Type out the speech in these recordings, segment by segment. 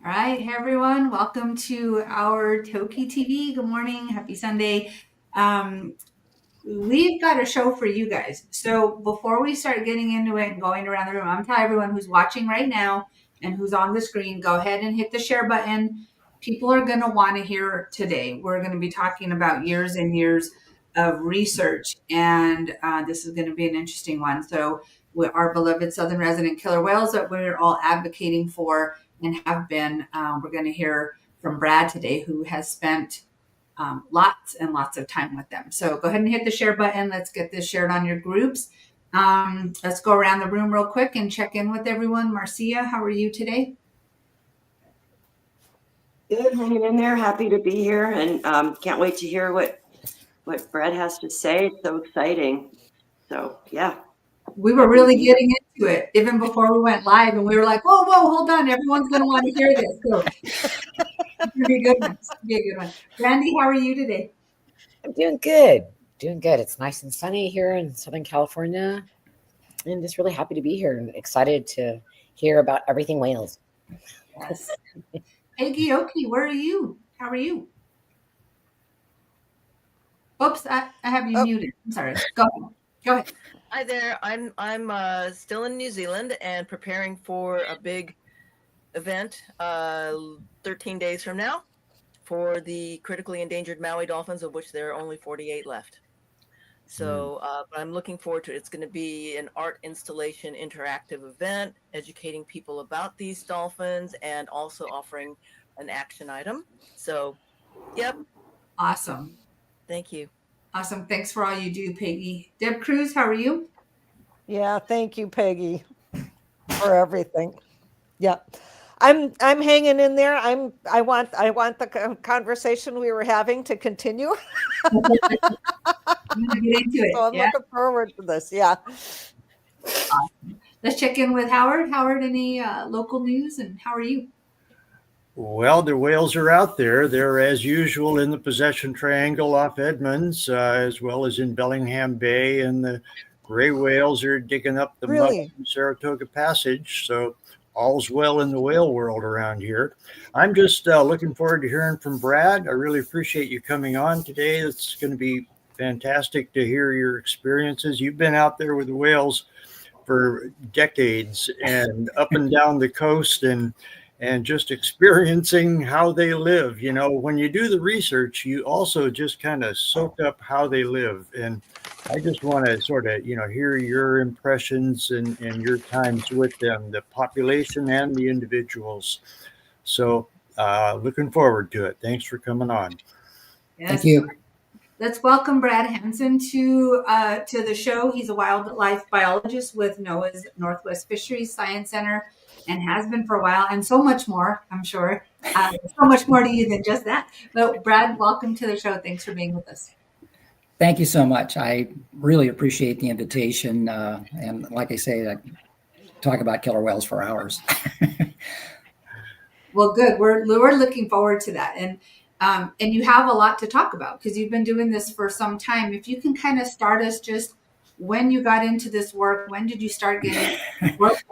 All right, hey everyone, welcome to our TokiTV. Good morning, happy Sunday. Um, we've got a show for you guys. So before we start getting into it and going around the room, I'm telling everyone who's watching right now and who's on the screen, go ahead and hit the share button. People are going to want to hear today. We're going to be talking about years and years of research, and this is going to be an interesting one. So, our beloved southern resident killer whales that we're all advocating for and have been. We're going to hear from Brad today, who has spent lots and lots of time with them. So go ahead and hit the share button. Let's get this shared on your groups. Let's go around the room real quick and check in with everyone. Marcia, how are you today? Good, hanging in there. Happy to be here, and can't wait to hear what Brad has to say. It's so exciting. So yeah, We were really getting into it even before we went live, and we were like, "Whoa, hold on! Everyone's going to want to hear this." So it's going to be a good one. It's going to be a good one. Randy, how are you today? I'm doing good. Doing good. It's nice and sunny here in Southern California, and just really happy to be here and excited to hear about everything whales. Yes. Peggy Oki, where are you? How are you? Oops, I have you muted. I'm sorry. Go ahead. Hi there. I'm still in New Zealand and preparing for a big event 13 days from now for the critically endangered Maui dolphins, of which there are only 48 left. So but I'm looking forward to it. It's going to be an art installation interactive event, educating people about these dolphins and also offering an action item. So, yep. Awesome. Thank you. Awesome. Thanks for all you do, Peggy. Deb Cruz, how are you? Yeah, thank you, Peggy, for everything. Yeah. I'm hanging in there. I want the conversation we were having to continue. I'm gonna get into it. So I'm looking forward to this. Yeah. Awesome. Let's check in with Howard. Howard, any local news, and how are you? Well, the whales are out there. They're, as usual, in the possession triangle off Edmonds, as well as in Bellingham Bay, and the gray whales are digging up the muck in Saratoga Passage. So all's well in the whale world around here. I'm just looking forward to hearing from Brad. I really appreciate you coming on today. It's going to be fantastic to hear your experiences. You've been out there with the whales for decades and up and down the coast and just experiencing how they live. You know, when you do the research, you also just kind of soak up how they live. And I just want to sort of, hear your impressions and your times with them, the population and the individuals. So looking forward to it. Thanks for coming on. Yes. Thank you. Let's welcome Brad Hanson to the show. He's a wildlife biologist with NOAA's Northwest Fisheries Science Center and has been for a while, and so much more, I'm sure. So much more to you than just that. But Brad, welcome to the show. Thanks for being with us. Thank you so much. I really appreciate the invitation. And like I say, I talk about killer whales for hours. Well, good. We're looking forward to that. And you have a lot to talk about because you've been doing this for some time. If you can kind of start us just when you got into this work, when did you start getting work?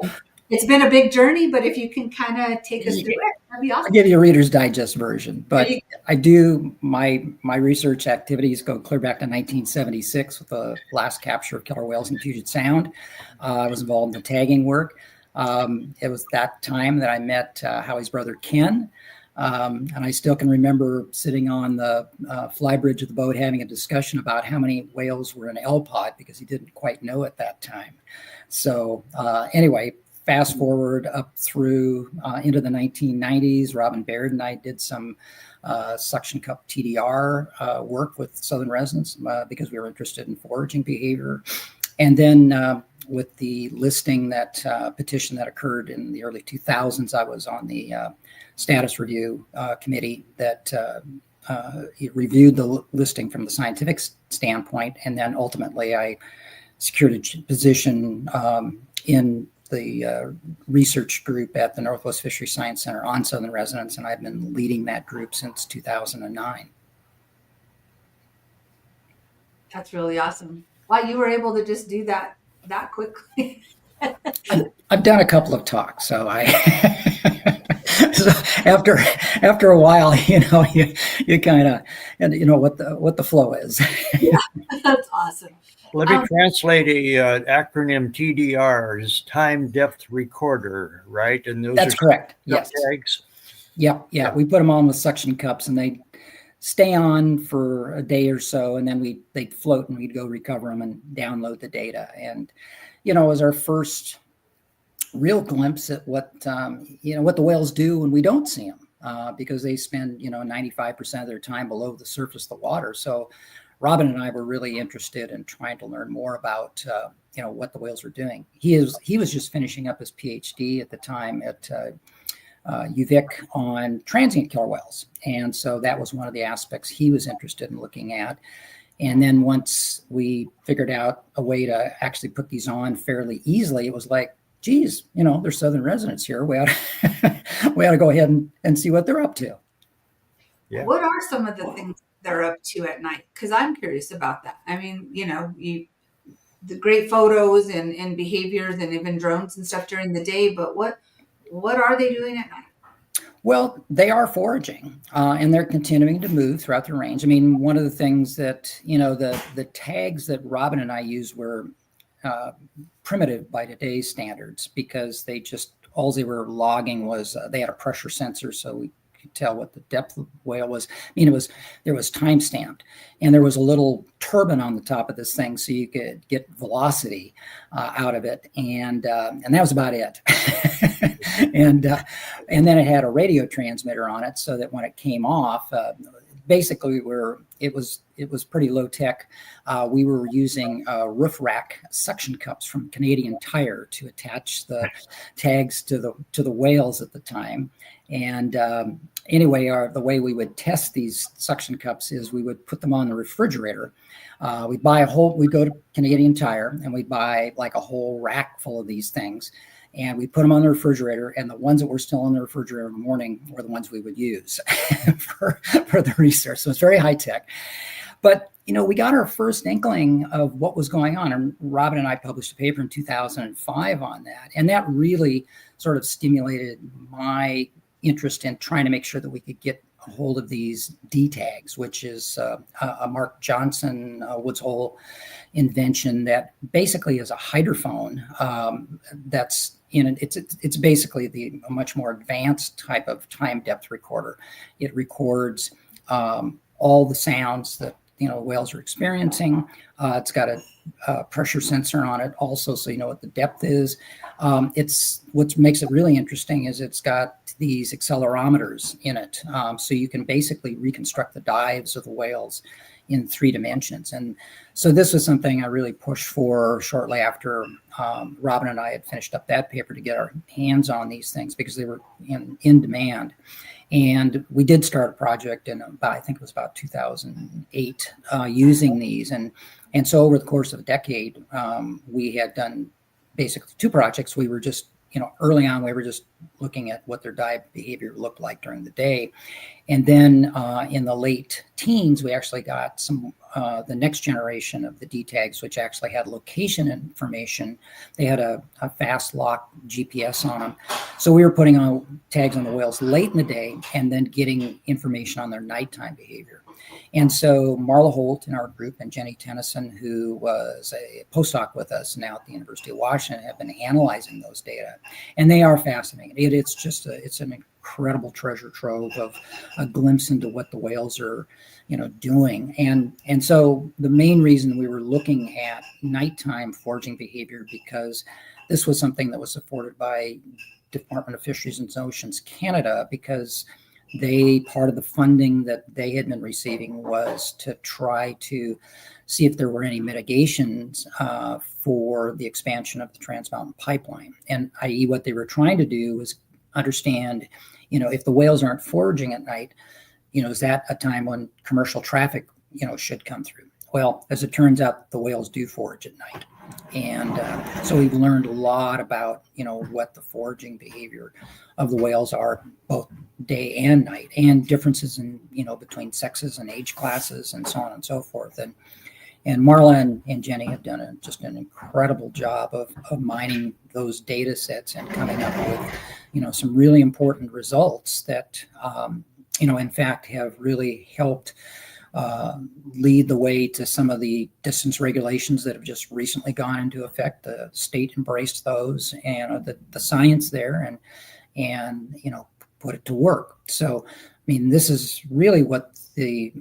It's been a big journey, but if you can kind of take us through it, that'd be awesome. I'll give you a Reader's Digest version, but I do, my research activities go clear back to 1976 with the last capture of killer whales in Puget Sound. I was involved in the tagging work. It was that time that I met Howie's brother, Ken. And I still can remember sitting on the flybridge of the boat having a discussion about how many whales were in L-pod because he didn't quite know at that time. So anyway, fast forward up through into the 1990s, Robin Baird and I did some suction cup TDR work with southern residents because we were interested in foraging behavior. And then with the listing that petition that occurred in the early 2000s, I was on the status review committee that reviewed the listing from the scientific standpoint. And then ultimately I secured a position in the research group at the Northwest Fisheries Science Center on southern residents, and I've been leading that group since 2009. That's really awesome. Wow, you were able to just do that quickly. I've done a couple of talks, so So after a while, you kind of, and you know what the flow is. Yeah, that's awesome. Let me translate a acronym. TDR is time depth recorder, right? And those That's are correct. Yes. tags. Yeah. We put them on with suction cups, and they stay on for a day or so, and then they'd float, and we'd go recover them and download the data. And it was our first real glimpse at what what the whales do when we don't see them, because they spend 95% of their time below the surface of the water. So Robin and I were really interested in trying to learn more about what the whales are doing. He was just finishing up his PhD at the time at UVic on transient killer whales, and so that was one of the aspects he was interested in looking at. And then once we figured out a way to actually put these on fairly easily, it was like, geez, they're southern residents here. We ought to go ahead and see what they're up to. Yeah. What are some of the things they're up to at night? Because I'm curious about that. I mean, the great photos and behaviors and even drones and stuff during the day, but what are they doing at night? Well, they are foraging, and they're continuing to move throughout the range. I mean, one of the things that, the tags that Robin and I used were primitive by today's standards, because all they were logging was they had a pressure sensor, so we could tell what the depth of the whale was. I mean, there was time stamped, and there was a little turbine on the top of this thing, so you could get velocity out of it, and that was about it. and then it had a radio transmitter on it, so that when it came off, basically it was pretty low tech. We were using roof rack suction cups from Canadian Tire to attach the tags to the whales at the time. And anyway, the way we would test these suction cups is we would put them on the refrigerator. We'd go to Canadian Tire, and we'd buy like a whole rack full of these things. And we put them on the refrigerator, and the ones that were still in the refrigerator in the morning were the ones we would use for the research. So it's very high tech. But, we got our first inkling of what was going on. And Robin and I published a paper in 2005 on that. And that really sort of stimulated my interest in trying to make sure that we could get a hold of these D tags, which is a Mark Johnson Woods Hole invention that basically is a hydrophone that's it's basically a much more advanced type of time depth recorder. It records all the sounds that whales are experiencing. It's got a pressure sensor on it also, so you know what the depth is. What makes it really interesting is it's got these accelerometers in it, so you can basically reconstruct the dives of the whales in 3 dimensions. And so this was something I really pushed for shortly after Robin and I had finished up that paper, to get our hands on these things, because they were in demand. And we did start a project I think it was about 2008, using these. And so over the course of a decade, we had done basically 2 projects. We were just, early on, we were just looking at what their dive behavior looked like during the day. And then in the late teens, we actually got the next generation of the D tags, which actually had location information. They had a fast lock GPS on them. So we were putting on tags on the whales late in the day, and then getting information on their nighttime behavior. And so Marla Holt in our group and Jenny Tennyson, who was a postdoc with us now at the University of Washington, have been analyzing those data. And they are fascinating. It's an incredible treasure trove of a glimpse into what the whales are, doing. And so the main reason we were looking at nighttime foraging behavior, because this was something that was supported by Department of Fisheries and Oceans Canada, because part of the funding that they had been receiving was to try to see if there were any mitigations for the expansion of the Trans Mountain Pipeline. And i.e. what they were trying to do was understand, if the whales aren't foraging at night, is that a time when commercial traffic, should come through? Well, as it turns out, the whales do forage at night. And so we've learned a lot about, what the foraging behavior of the whales are, both day and night, and differences in, between sexes and age classes and so on and so forth. And Marla and Jenny have done just an incredible job of mining those data sets and coming up with, some really important results that, in fact, have really helped lead the way to some of the distance regulations that have just recently gone into effect. The state embraced those and the science there and put it to work. So, this is really what the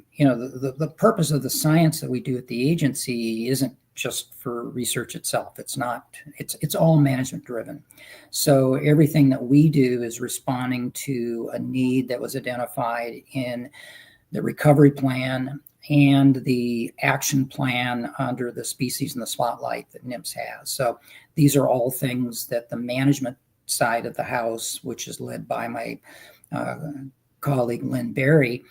purpose of the science that we do at the agency isn't just for research itself. It's all management driven. So everything that we do is responding to a need that was identified in the recovery plan and the action plan under the species in the spotlight that NIMS has. So these are all things that the management side of the house, which is led by my colleague Lynn Berry,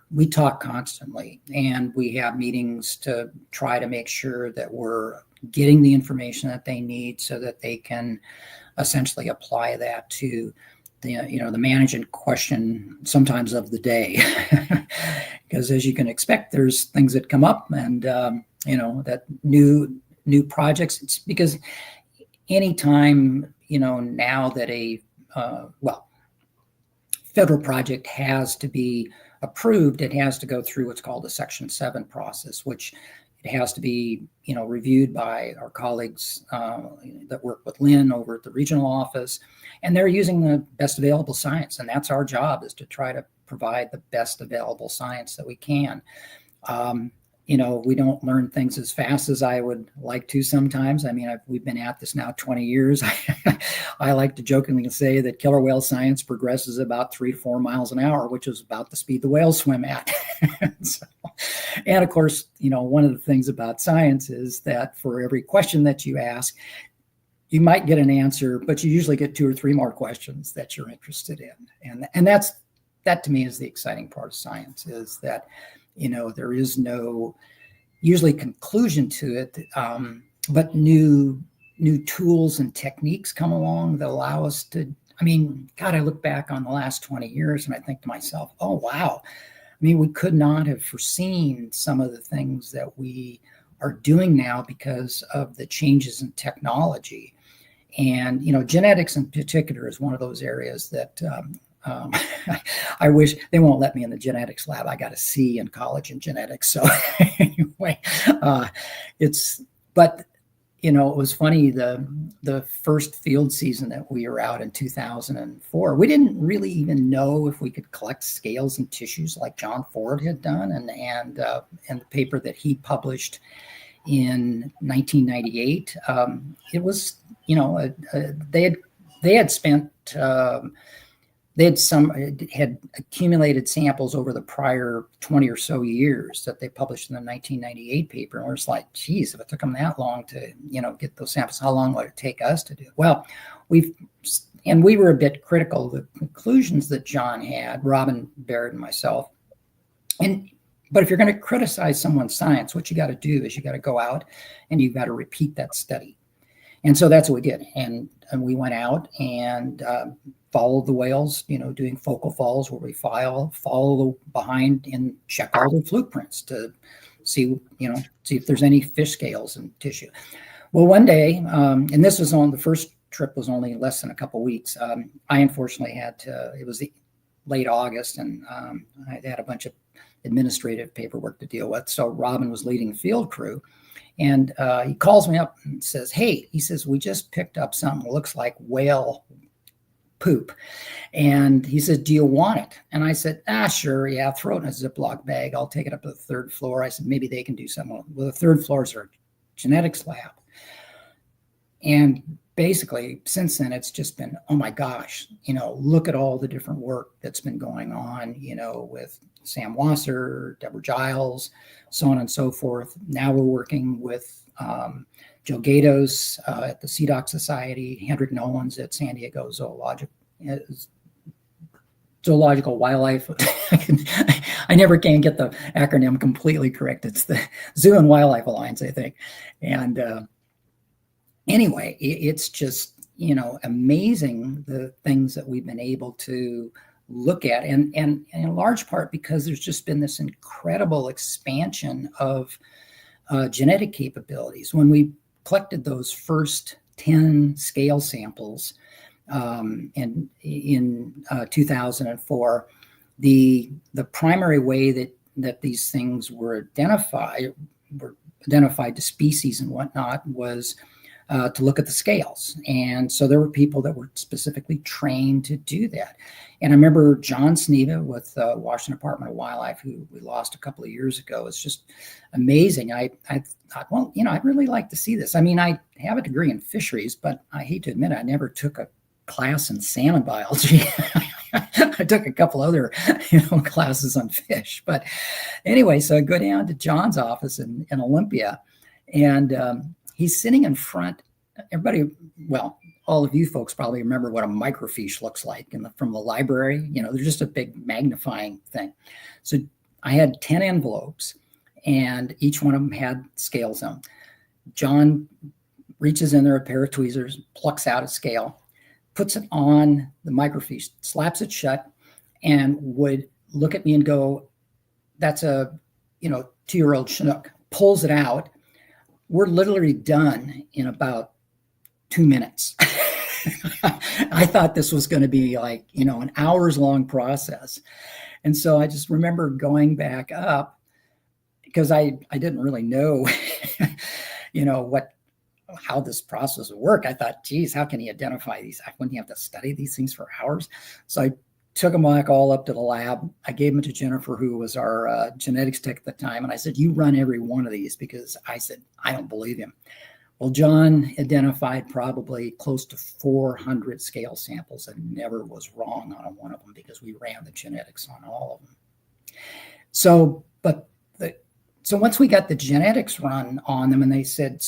we talk constantly, and we have meetings to try to make sure that we're getting the information that they need so that they can essentially apply that to the management question sometimes of the day. Because as you can expect, there's things that come up and, that new projects. It's because anytime, now that a federal project has to be approved, it has to go through what's called a Section 7 process, which it has to be, reviewed by our colleagues that work with Lynn over at the regional office, and they're using the best available science. And that's our job, is to try to provide the best available science that we can. We don't learn things as fast as I would like to sometimes. We've been at this now 20 years. I like to jokingly say that killer whale science progresses about 3 to 4 miles an hour, which is about the speed the whales swim at. And of course, one of the things about science is that for every question that you ask, you might get an answer, but you usually get 2 or 3 more questions that you're interested in. And that to me is the exciting part of science, is that there is no usually conclusion to it, but new tools and techniques come along that allow us to, I look back on the last 20 years and I think to myself, oh, wow. We could not have foreseen some of the things that we are doing now because of the changes in technology. And, genetics in particular is one of those areas that I wish they won't let me in the genetics lab. I got a C in college in genetics. So anyway, it was funny, the first field season that we were out in 2004, we didn't really even know if we could collect scales and tissues like John Ford had done. And the paper that he published in 1998, it was, they had spent, they had accumulated samples over the prior 20 or so years that they published in the 1998 paper. And we're just like, geez, if it took them that long to, get those samples, how long would it take us to do? Well, we were a bit critical of the conclusions that John had, Robin Baird and myself. But if you're going to criticize someone's science, what you got to do is you got to go out and you got to repeat that study. And so that's what we did. And we went out and followed the whales, doing focal falls where we follow behind and check all the fluke prints to see if there's any fish scales and tissue. Well, one day, and this was on the first trip was only less than a couple weeks. I unfortunately had to, it was late August, and I had a bunch of administrative paperwork to deal with. So Robin was leading the field crew. And he calls me up and says, hey, he says, we just picked up something that looks like whale poop. And he said, do you want it? And I said, sure. Yeah, throw it in a Ziploc bag. I'll take it up to the 3rd floor. I said, maybe they can do something. Well, the 3rd floor is our genetics lab. And basically, since then, it's just been, oh my gosh, look at all the different work that's been going on, with Sam Wasser, Deborah Giles, so on and so forth. Now we're working with Joe Gatos at the CDOC Society, Hendrik Nolans at San Diego Zoological Wildlife. I never can get the acronym completely correct. It's the Zoo and Wildlife Alliance, I think. And anyway, it's just, amazing the things that we've been able to look at, and in large part because there's just been this incredible expansion of genetic capabilities. When we collected those first 10 scale samples and in 2004, the primary way that these things were identified to species and whatnot was to look at the scales. And so there were people that were specifically trained to do that. And I remember John Sneva with Washington Department of Wildlife, who we lost a couple of years ago. It's just amazing. I thought, well, I'd really like to see this. I mean, I have a degree in fisheries, but I hate to admit it, I never took a class in salmon biology. I took a couple other, classes on fish. But anyway, so I go down to John's office in Olympia, and he's sitting in front. Everybody, well, all of you folks probably remember what a microfiche looks like from the library. They're just a big magnifying thing. So I had 10 envelopes, and each one of them had scales on them. John reaches in there, a pair of tweezers, plucks out a scale, puts it on the microfiche, slaps it shut, and would look at me and go, "That's a 2-year-old Chinook." Pulls it out. We're literally done in about 2 minutes. I thought this was going to be like, an hours-long process. And so I just remember going back up because I didn't really know, how this process would work. I thought, geez, how can he identify these? Wouldn't he have to study these things for hours? So I took them back all up to the lab. I gave them to Jennifer, who was our genetics tech at the time. And I said, you run every one of these, because I said, I don't believe him. Well, John identified probably close to 400 scale samples and never was wrong on one of them because we ran the genetics on all of them. So once we got the genetics run on them and they said,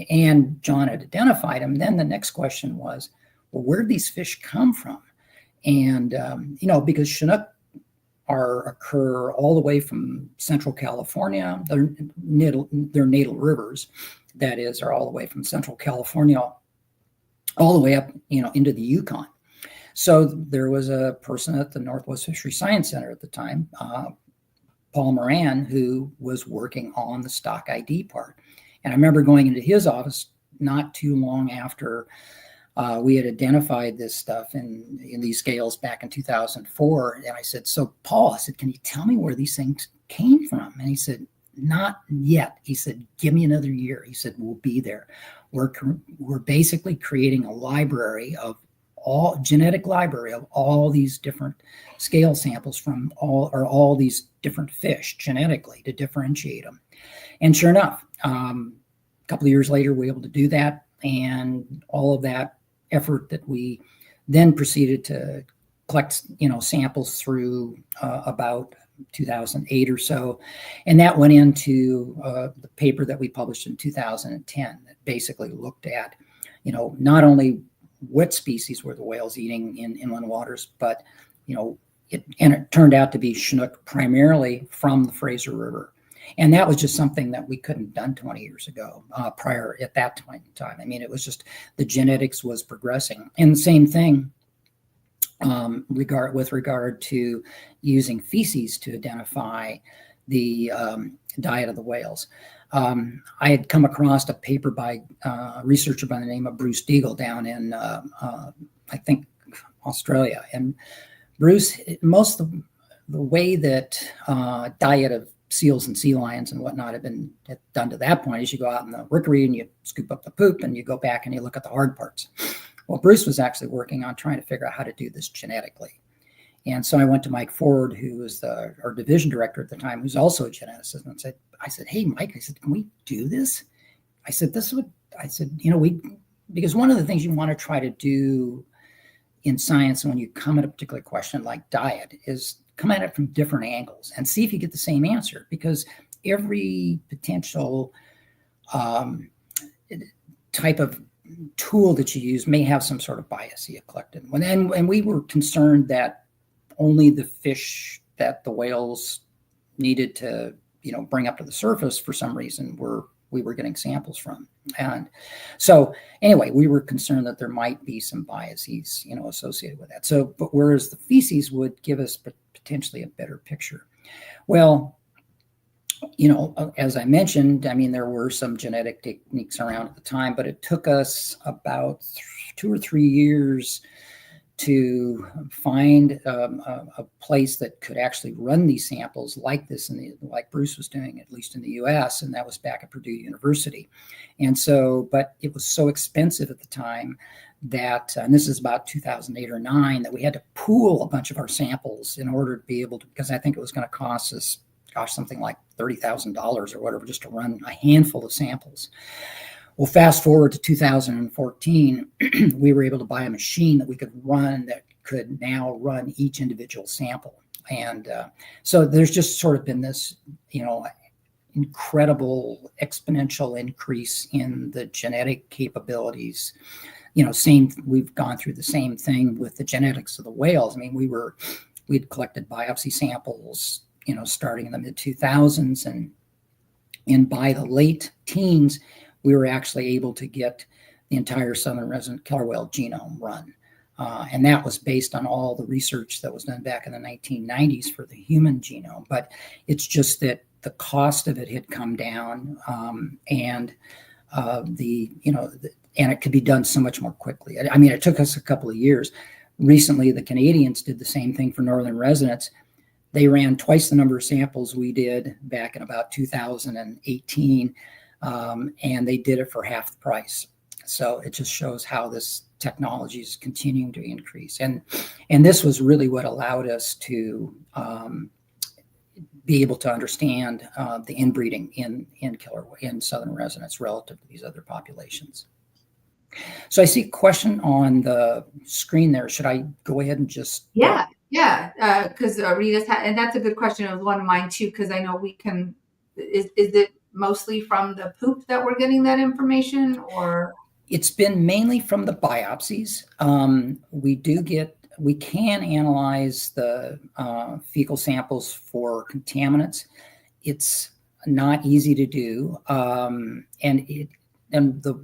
and John had identified them, then the next question was, well, where'd these fish come from? And, because Chinook occur all the way from Central California, their natal rivers, that is, are all the way from Central California, all the way up, into the Yukon. So there was a person at the Northwest Fisheries Science Center at the time, Paul Moran, who was working on the stock ID part. And I remember going into his office not too long after we had identified this stuff in these scales back in 2004. And I said, so Paul, can you tell me where these things came from? And he said, not yet. He said, give me another year. He said, we'll be there. We're basically creating a genetic library of all these different scale samples from all these different fish genetically to differentiate them. And sure enough, a couple of years later, we were able to do that. And all of that effort that we then proceeded to collect, samples through about 2008 or so. And that went into the paper that we published in 2010 that basically looked at, not only what species were the whales eating in inland waters, but, it turned out to be Chinook primarily from the Fraser River. And that was just something that we couldn't have done 20 years ago, prior at that point in time. I mean, it was just the genetics was progressing. And the same thing with regard to using feces to identify the diet of the whales. I had come across a paper by a researcher by the name of Bruce Deagle down in, I think, Australia. And Bruce, most of the way that diet of seals and sea lions and whatnot have been done to that point is you go out in the rookery and you scoop up the poop and you go back and you look at the hard parts. Well, Bruce was actually working on trying to figure out how to do this genetically. And so I went to Mike Ford, who was our division director at the time, who's also a geneticist, and I said, hey, Mike, can we do this? Because one of the things you want to try to do in science when you come at a particular question like diet is come at it from different angles and see if you get the same answer, because every potential type of tool that you use may have some sort of bias you collected. And we were concerned that only the fish that the whales needed to, bring up to the surface for some reason were we were getting samples from. And so anyway, we were concerned that there might be some biases, associated with that. So, but whereas the feces would give us potentially a better picture. Well, as I mentioned, I mean, there were some genetic techniques around at the time, but it took us about 2 or 3 years to find a place that could actually run these samples like this, like Bruce was doing, at least in the US, and that was back at Purdue University. And so, but it was so expensive at the time that, and this is about 2008 or 9, that we had to pool a bunch of our samples in order to be able to, because I think it was going to cost us, something like $30,000 or whatever, just to run a handful of samples. Well, fast forward to 2014, we were able to buy a machine that we could run that could now run each individual sample. And so there's just sort of been this, incredible exponential increase in the genetic capabilities. We've gone through the same thing with the genetics of the whales. I mean, we'd collected biopsy samples, starting in the mid 2000s, and by the late teens, we were actually able to get the entire southern resident killer whale genome run. And that was based on all the research that was done back in the 1990s for the human genome. But it's just that the cost of it had come down, and it could be done so much more quickly. I mean, it took us a couple of years. Recently, the Canadians did the same thing for northern residents. They ran twice the number of samples we did back in about 2018. And they did it for half the price. So it just shows how this technology is continuing to increase. And this was really what allowed us to be able to understand the inbreeding in southern residents relative to these other populations. So I see a question on the screen there. Should I go ahead and just... Yeah, because Rita's and that's a good question. It was one of mine too, because I know we can... Is it mostly from the poop that we're getting that information, or? It's been mainly from the biopsies. We can analyze the fecal samples for contaminants. It's not easy to do. And the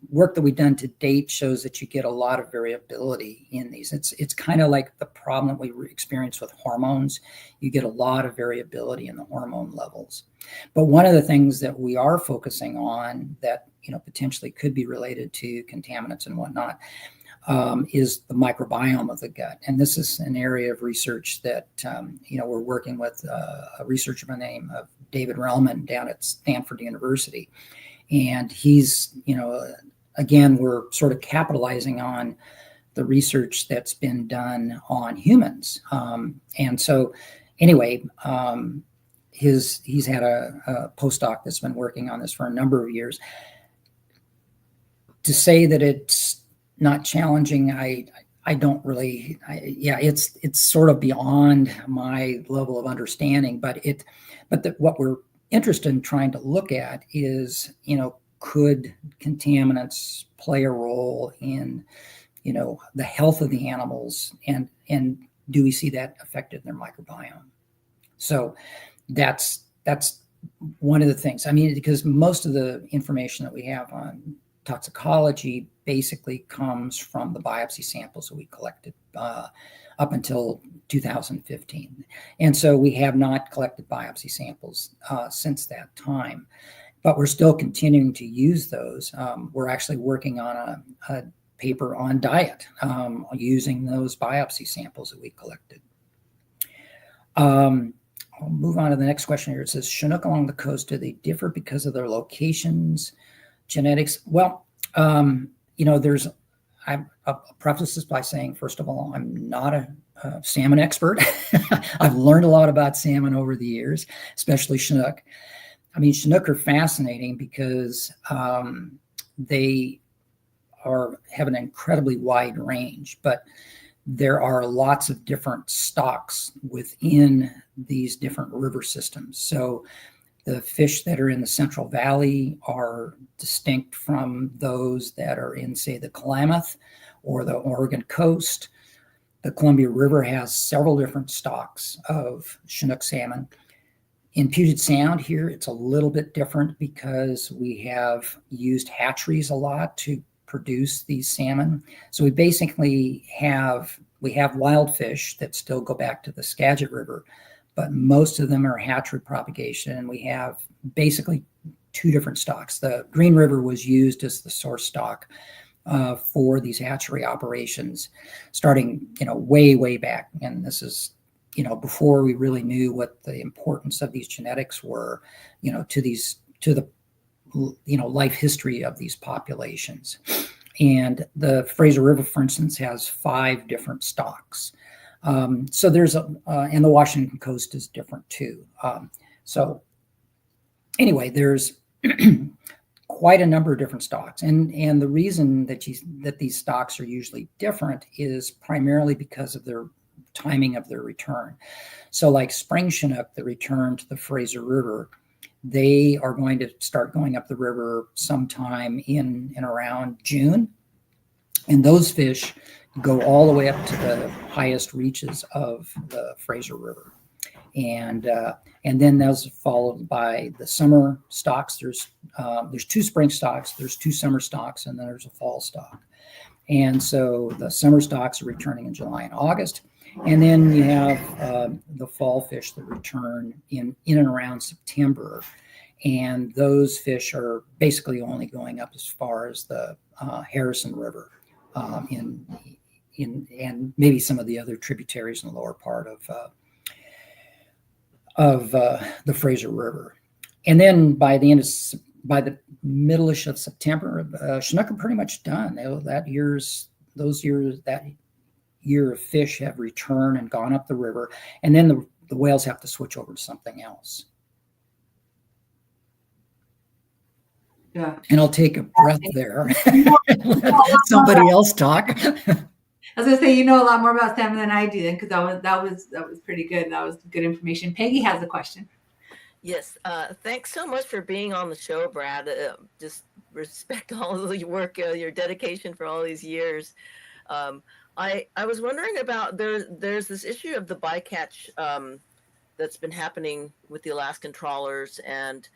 work that we've done to date shows that you get a lot of variability in these. It's kind of like the problem that we experience with hormones. You get a lot of variability in the hormone levels. But one of the things that we are focusing on that potentially could be related to contaminants and whatnot is the microbiome of the gut. And this is an area of research that we're working with a researcher by the name of David Relman down at Stanford University. And he's, again, we're sort of capitalizing on the research that's been done on humans. And so anyway, he's had a postdoc that's been working on this for a number of years. To say that it's not challenging, I don't really, it's sort of beyond my level of understanding, but what we're interested in trying to look at is, could contaminants play a role in, the health of the animals, and do we see that affected in their microbiome? So that's one of the things. I mean, because most of the information that we have on toxicology basically comes from the biopsy samples that we collected up until 2015. And so we have not collected biopsy samples since that time, but we're still continuing to use those. We're actually working on a paper on diet using those biopsy samples that we collected. I'll move on to the next question here. It says, Chinook along the coast, do they differ because of their locations, genetics? Well, I'll preface this by saying, first of all, I'm not a salmon expert. I've learned a lot about salmon over the years, especially Chinook. I mean, Chinook are fascinating because they have an incredibly wide range, but there are lots of different stocks within these different river systems. So the fish that are in the Central Valley are distinct from those that are in, say, the Klamath or the Oregon coast. The Columbia River has several different stocks of Chinook salmon. In Puget Sound here, it's a little bit different because we have used hatcheries a lot to produce these salmon. So we basically have wild fish that still go back to the Skagit River, but most of them are hatchery propagation. And we have basically two different stocks. The Green River was used as the source stock for these hatchery operations, starting way back. And this is before we really knew what the importance of these genetics were, to the life history of these populations. And the Fraser River, for instance, has 5 different stocks. So there's and the Washington coast is different too. So anyway, there's quite a number of different stocks, and the reason that these stocks are usually different is primarily because of their timing of their return. So like spring Chinook, the return to the Fraser River, they are going to start going up the river sometime in and around June. And those fish go all the way up to the highest reaches of the Fraser River. And then those are followed by the summer stocks. There's 2 spring stocks, there's 2 summer stocks, and then there's a fall stock. And so the summer stocks are returning in July and August. And then you have the fall fish that return in and around September. And those fish are basically only going up as far as the Harrison River and maybe some of the other tributaries in the lower part of the Fraser River. And then by the middle-ish of September, Chinook are pretty much done. That year of fish have returned and gone up the river, and then the whales have to switch over to something else. Yeah. And I'll take a breath there. Let somebody else talk. I was gonna say, you know a lot more about salmon than I do, then, because that was pretty good. That was good information. Peggy has a question. Yes, thanks so much for being on the show, Brad. Just respect all of your work, your dedication for all these years. I was wondering about there's this issue of the bycatch that's been happening with the Alaskan trawlers and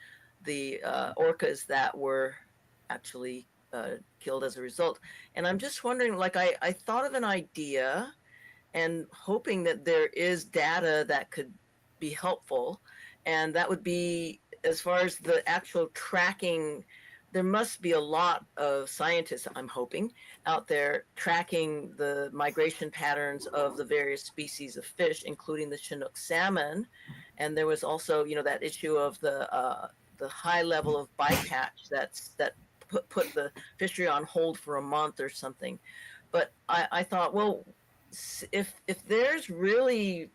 the orcas that were actually killed as a result. And I'm just wondering, like, I thought of an idea and hoping that there is data that could be helpful. And that would be, as far as the actual tracking, there must be a lot of scientists, I'm hoping, out there tracking the migration patterns of the various species of fish, including the Chinook salmon. And there was also, that issue of the high level of bycatch that put the fishery on hold for a month or something. But I thought, well, if there's really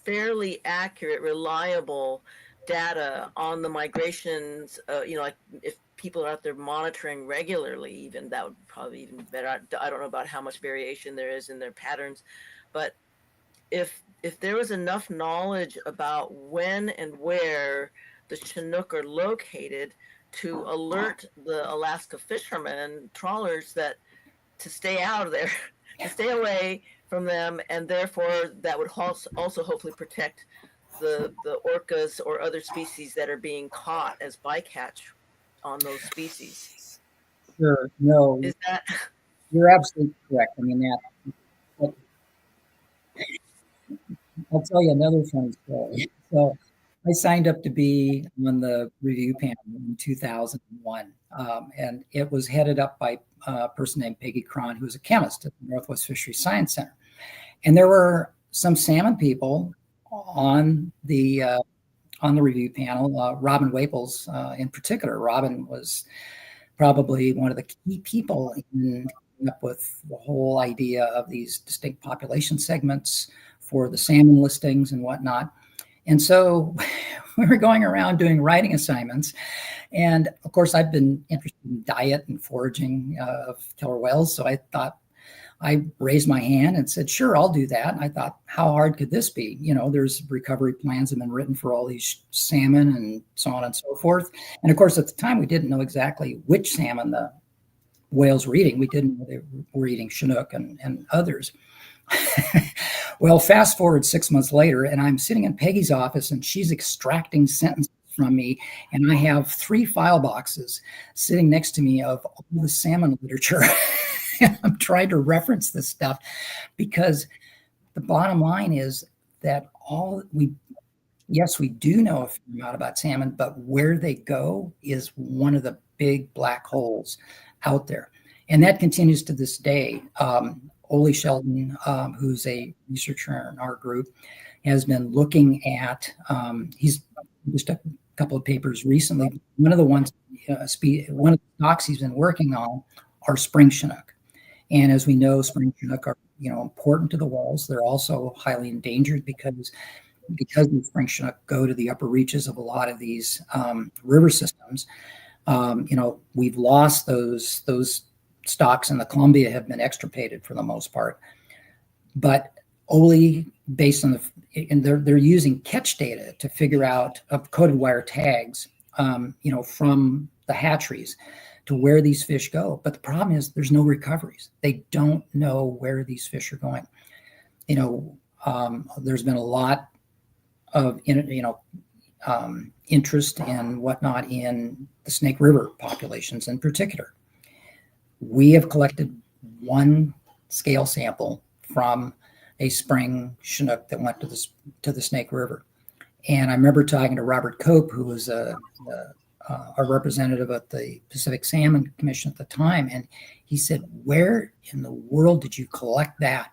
fairly accurate, reliable data on the migrations, like if people are out there monitoring regularly, even that would probably be even better. I don't know about how much variation there is in their patterns, but if there was enough knowledge about when and where the Chinook are located to alert the Alaska fishermen, trawlers, that to stay out of there, to stay away from them, and therefore that would also hopefully protect the orcas or other species that are being caught as bycatch on those species. Sure. No, Is that? you're absolutely correct. I mean, I'll tell you another funny story. So I signed up to be on the review panel in 2001, and it was headed up by a person named Peggy Cron, who was a chemist at the Northwest Fisheries Science Center. And there were some salmon people on the review panel. Robin Waples, in particular. Robin was probably one of the key people in coming up with the whole idea of these distinct population segments for the salmon listings and whatnot. And so we were going around doing writing assignments. And of course, I've been interested in diet and foraging of killer whales. So I thought, I raised my hand and said, sure, I'll do that. And I thought, how hard could this be? There's recovery plans have been written for all these salmon and so on and so forth. And of course, at the time, we didn't know exactly which salmon the whales were eating. We didn't know they were eating Chinook and others. Well, fast forward 6 months later, and I'm sitting in Peggy's office, and she's extracting sentences from me, and I have 3 file boxes sitting next to me of all the salmon literature. I'm trying to reference this stuff because the bottom line is that yes, we do know a fair amount about salmon, but where they go is one of the big black holes out there. And that continues to this day. Ole Sheldon, who's a researcher in our group, has been looking at, he's published a couple of papers recently. One of the ones, one of the stocks he's been working on are spring Chinook. And as we know, spring Chinook are, important to the whales. They're also highly endangered because the spring Chinook go to the upper reaches of a lot of these river systems. We've lost those stocks in the Columbia have been extirpated for the most part. But Ole, based on they're using catch data to figure out coated wire tags, from the hatcheries to where these fish go. But the problem is there's no recoveries. They don't know where these fish are going. There's been a lot of interest and whatnot in the Snake River populations in particular. We have collected one scale sample from a spring Chinook that went to the Snake River. And I remember talking to Robert Cope, who was a representative at the Pacific Salmon Commission at the time. And he said, "Where in the world did you collect that?"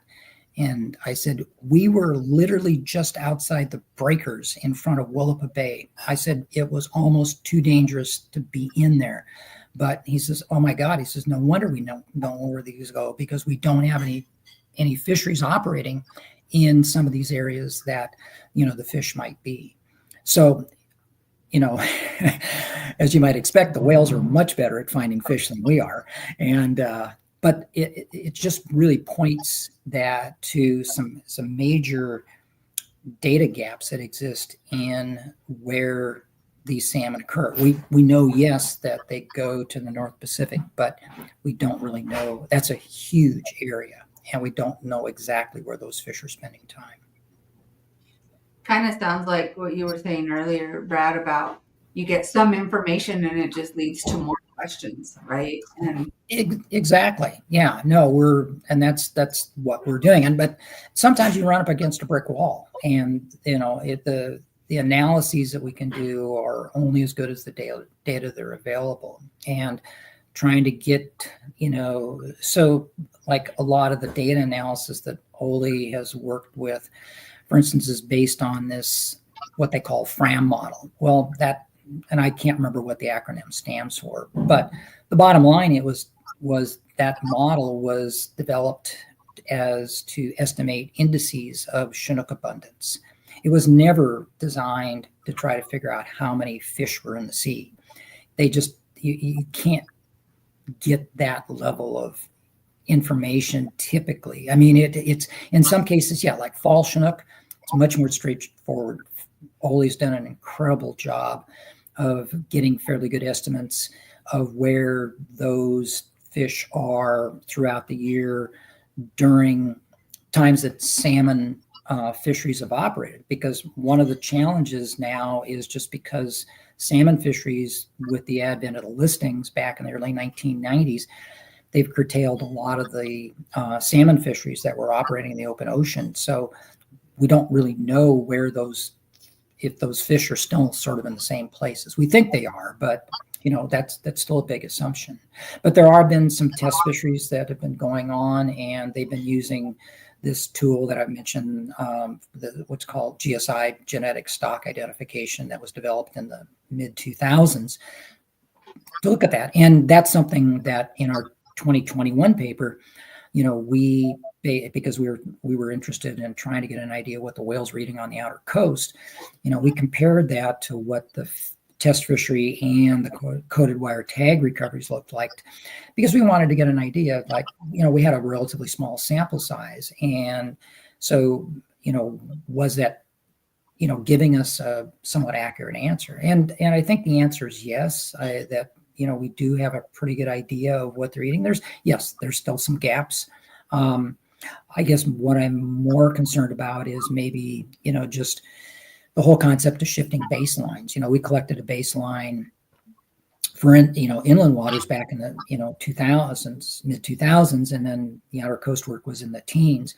And I said, "We were literally just outside the breakers in front of Willapa Bay." I said, "It was almost too dangerous to be in there." But he says, "Oh my God," he says, "no wonder we don't know where these go, because we don't have any fisheries operating in some of these areas that, the fish might be." So, as you might expect, the whales are much better at finding fish than we are. And, but it just really points that to some major data gaps that exist in where these salmon occur. We know, yes, that they go to the North Pacific, but we don't really know. That's a huge area, and we don't know exactly where those fish are spending time. Kind of sounds like what you were saying earlier, Brad, about you get some information and it just leads to more questions, right? And Exactly. Yeah. No, that's what we're doing. But sometimes you run up against a brick wall, and the analyses that we can do are only as good as the data that are available. And trying to get, so like a lot of the data analysis that Ole has worked with, for instance, is based on this, what they call FRAM model. Well, and I can't remember what the acronym stands for, but the bottom line, it was that model was developed as to estimate indices of Chinook abundance. It was never designed to try to figure out how many fish were in the sea. They just, you can't get that level of information typically. I mean, it's in some cases, yeah, like fall Chinook, it's much more straightforward. Ole's done an incredible job of getting fairly good estimates of where those fish are throughout the year during times that salmon fisheries have operated. Because one of the challenges now is just because salmon fisheries, with the advent of the listings back in the early 1990s, they've curtailed a lot of the salmon fisheries that were operating in the open ocean. So we don't really know if those fish are still sort of in the same places. We think they are, but that's still a big assumption. But there have been some test fisheries that have been going on, and they've been using this tool that I've mentioned, what's called GSI, genetic stock identification, that was developed in the mid 2000s to look at that. And that's something that in our 2021 paper, because we were interested in trying to get an idea what the whales were eating on the outer coast, we compared that to what the test fishery and the coated wire tag recoveries looked like, because we wanted to get an idea. Like, we had a relatively small sample size, and so was that giving us a somewhat accurate answer? And I think the answer is yes. We do have a pretty good idea of what they're eating. There's still some gaps. I guess what I'm more concerned about is maybe, just the whole concept of shifting baselines. We collected a baseline for, inland waters back in the, 2000s, mid 2000s, and then the outer coast work was in the teens.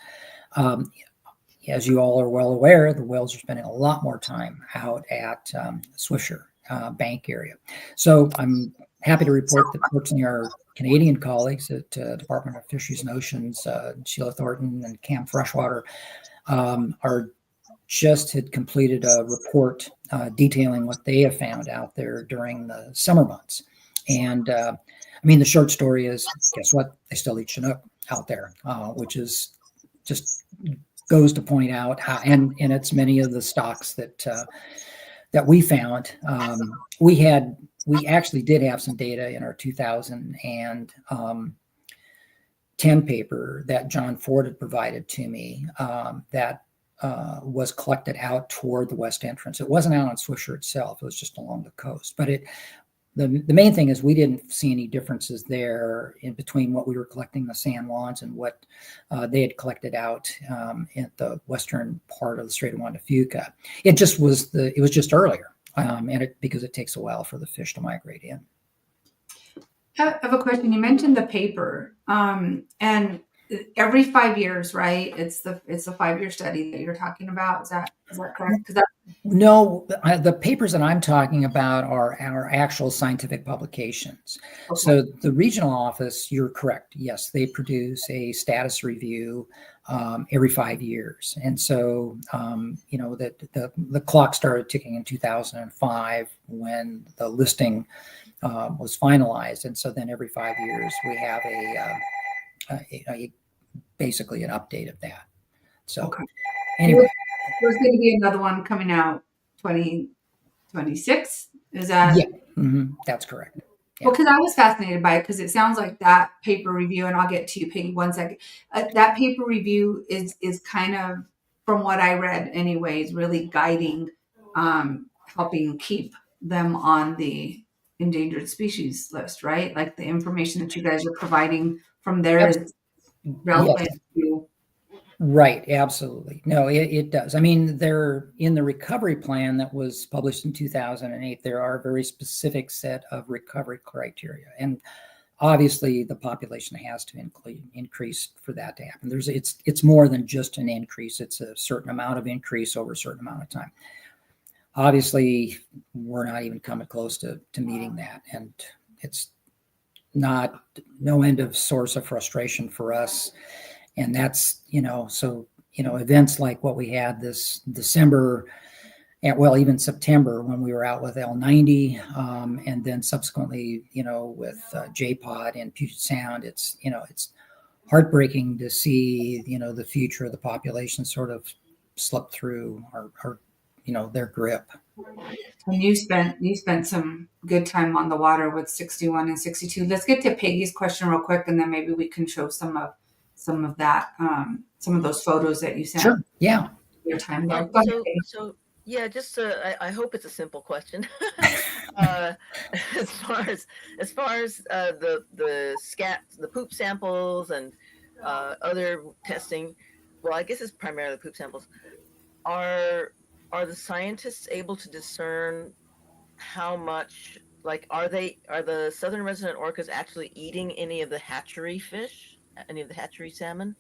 As you all are well aware, the whales are spending a lot more time out at Swisher Bank area. So I'm happy to report that fortunately our Canadian colleagues at Department of Fisheries and Oceans, Sheila Thornton and Cam Freshwater, had completed a report detailing what they have found out there during the summer months. And the short story is, guess what? They still eat Chinook out there, which is just goes to point out how, and it's many of the stocks that we found. We actually did have some data in our 2010 paper that John Ford had provided to me that was collected out toward the west entrance. It wasn't out on Swisher itself. It was just along the coast. But the main thing is we didn't see any differences there in between what we were collecting in the San Juans and what they had collected out at the western part of the Strait of Juan de Fuca. It was just earlier, because it takes a while for the fish to migrate in. I have a question. You mentioned the paper, and every 5 years, right? It's a 5-year study that you're talking about. Is that correct? No, the papers that I'm talking about are our actual scientific publications. Okay. So the regional office, you're correct. Yes, they produce a status review every 5 years. And so, the clock started ticking in 2005 when the listing was finalized. And so then every 5 years we have basically an update of that. So okay. Anyway. There's going to be another one coming out 2026. Is that? Yeah, that's correct. Yeah. Well, because I was fascinated by it because it sounds like that paper review, and I'll get to you, Peggy, 1 second. That paper review is kind of, from what I read anyways, really guiding, helping keep them on the endangered species list, right? Like the information that you guys are providing from there is relevant to. Right, absolutely. No, it does. They're in the recovery plan that was published in 2008. There are a very specific set of recovery criteria, and obviously the population has to increase for that to happen. It's more than just an increase. It's a certain amount of increase over a certain amount of time. Obviously, we're not even coming close to meeting that, and it's no end of source of frustration for us. And that's, events like what we had this December, even September when we were out with L90, and then subsequently, with J-Pod in Puget Sound, it's heartbreaking to see, the future of the population sort of slip through our their grip. And you spent some good time on the water with 61 and 62. Let's get to Peggy's question real quick, and then maybe we can show some of that, some of those photos that you sent. Sure. Yeah. Your time there. I hope it's a simple question. As far as the poop samples and other testing, well, I guess it's primarily poop samples. Are the scientists able to discern how much? Like, are the southern resident orcas actually eating any of the hatchery fish? Any of the hatchery salmon?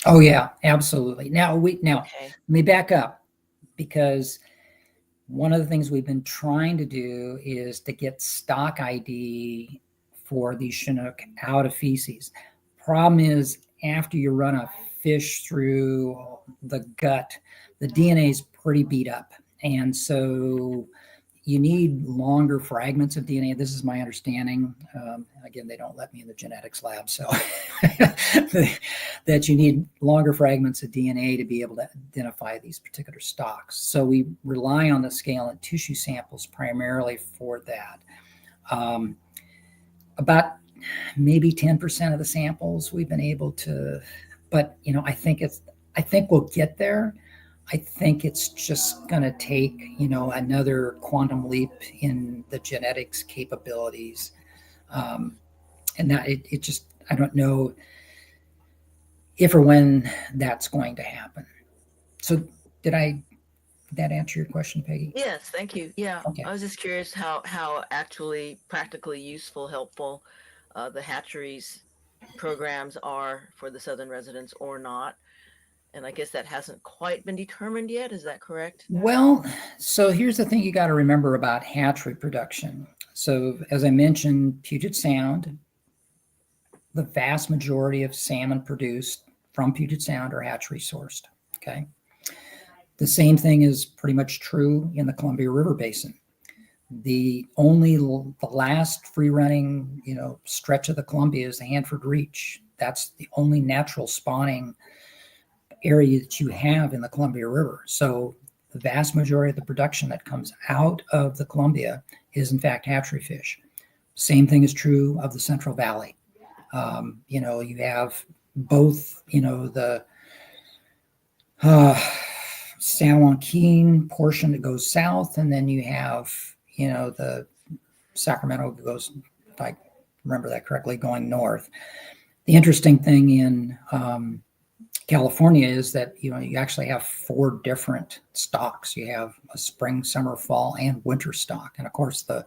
Oh yeah, absolutely. Now let me back up, because one of the things we've been trying to do is to get stock ID for these Chinook out of feces. Problem is, after you run a fish through the gut, the DNA is pretty beat up, and so you need longer fragments of DNA. This is my understanding. Again, they don't let me in the genetics lab, so that you need longer fragments of DNA to be able to identify these particular stocks. So we rely on the scale and tissue samples primarily for that. About maybe 10% of the samples we've been able to, but I think we'll get there. I think it's just going to take, another quantum leap in the genetics capabilities. And that it just, I don't know, if or when that's going to happen. So did that answer your question, Peggy? Yes, thank you. Yeah, Okay. I was just curious how actually practically useful, helpful the hatcheries programs are for the southern residents or not. And I guess that hasn't quite been determined yet. Is that correct? Well, so here's the thing you got to remember about hatchery production. So as I mentioned, Puget Sound, the vast majority of salmon produced from Puget Sound are hatchery sourced. Okay. The same thing is pretty much true in the Columbia River Basin. The last free running, stretch of the Columbia is the Hanford Reach. That's the only natural spawning area that you have in the Columbia River. So the vast majority of the production that comes out of the Columbia is in fact hatchery fish. Same thing is true of the Central Valley. You have both, the San Joaquin portion that goes south, and then you have, the Sacramento goes, if I remember that correctly, going north. The interesting thing in California is that, you actually have 4 different stocks. You have a spring, summer, fall, and winter stock. And of course, the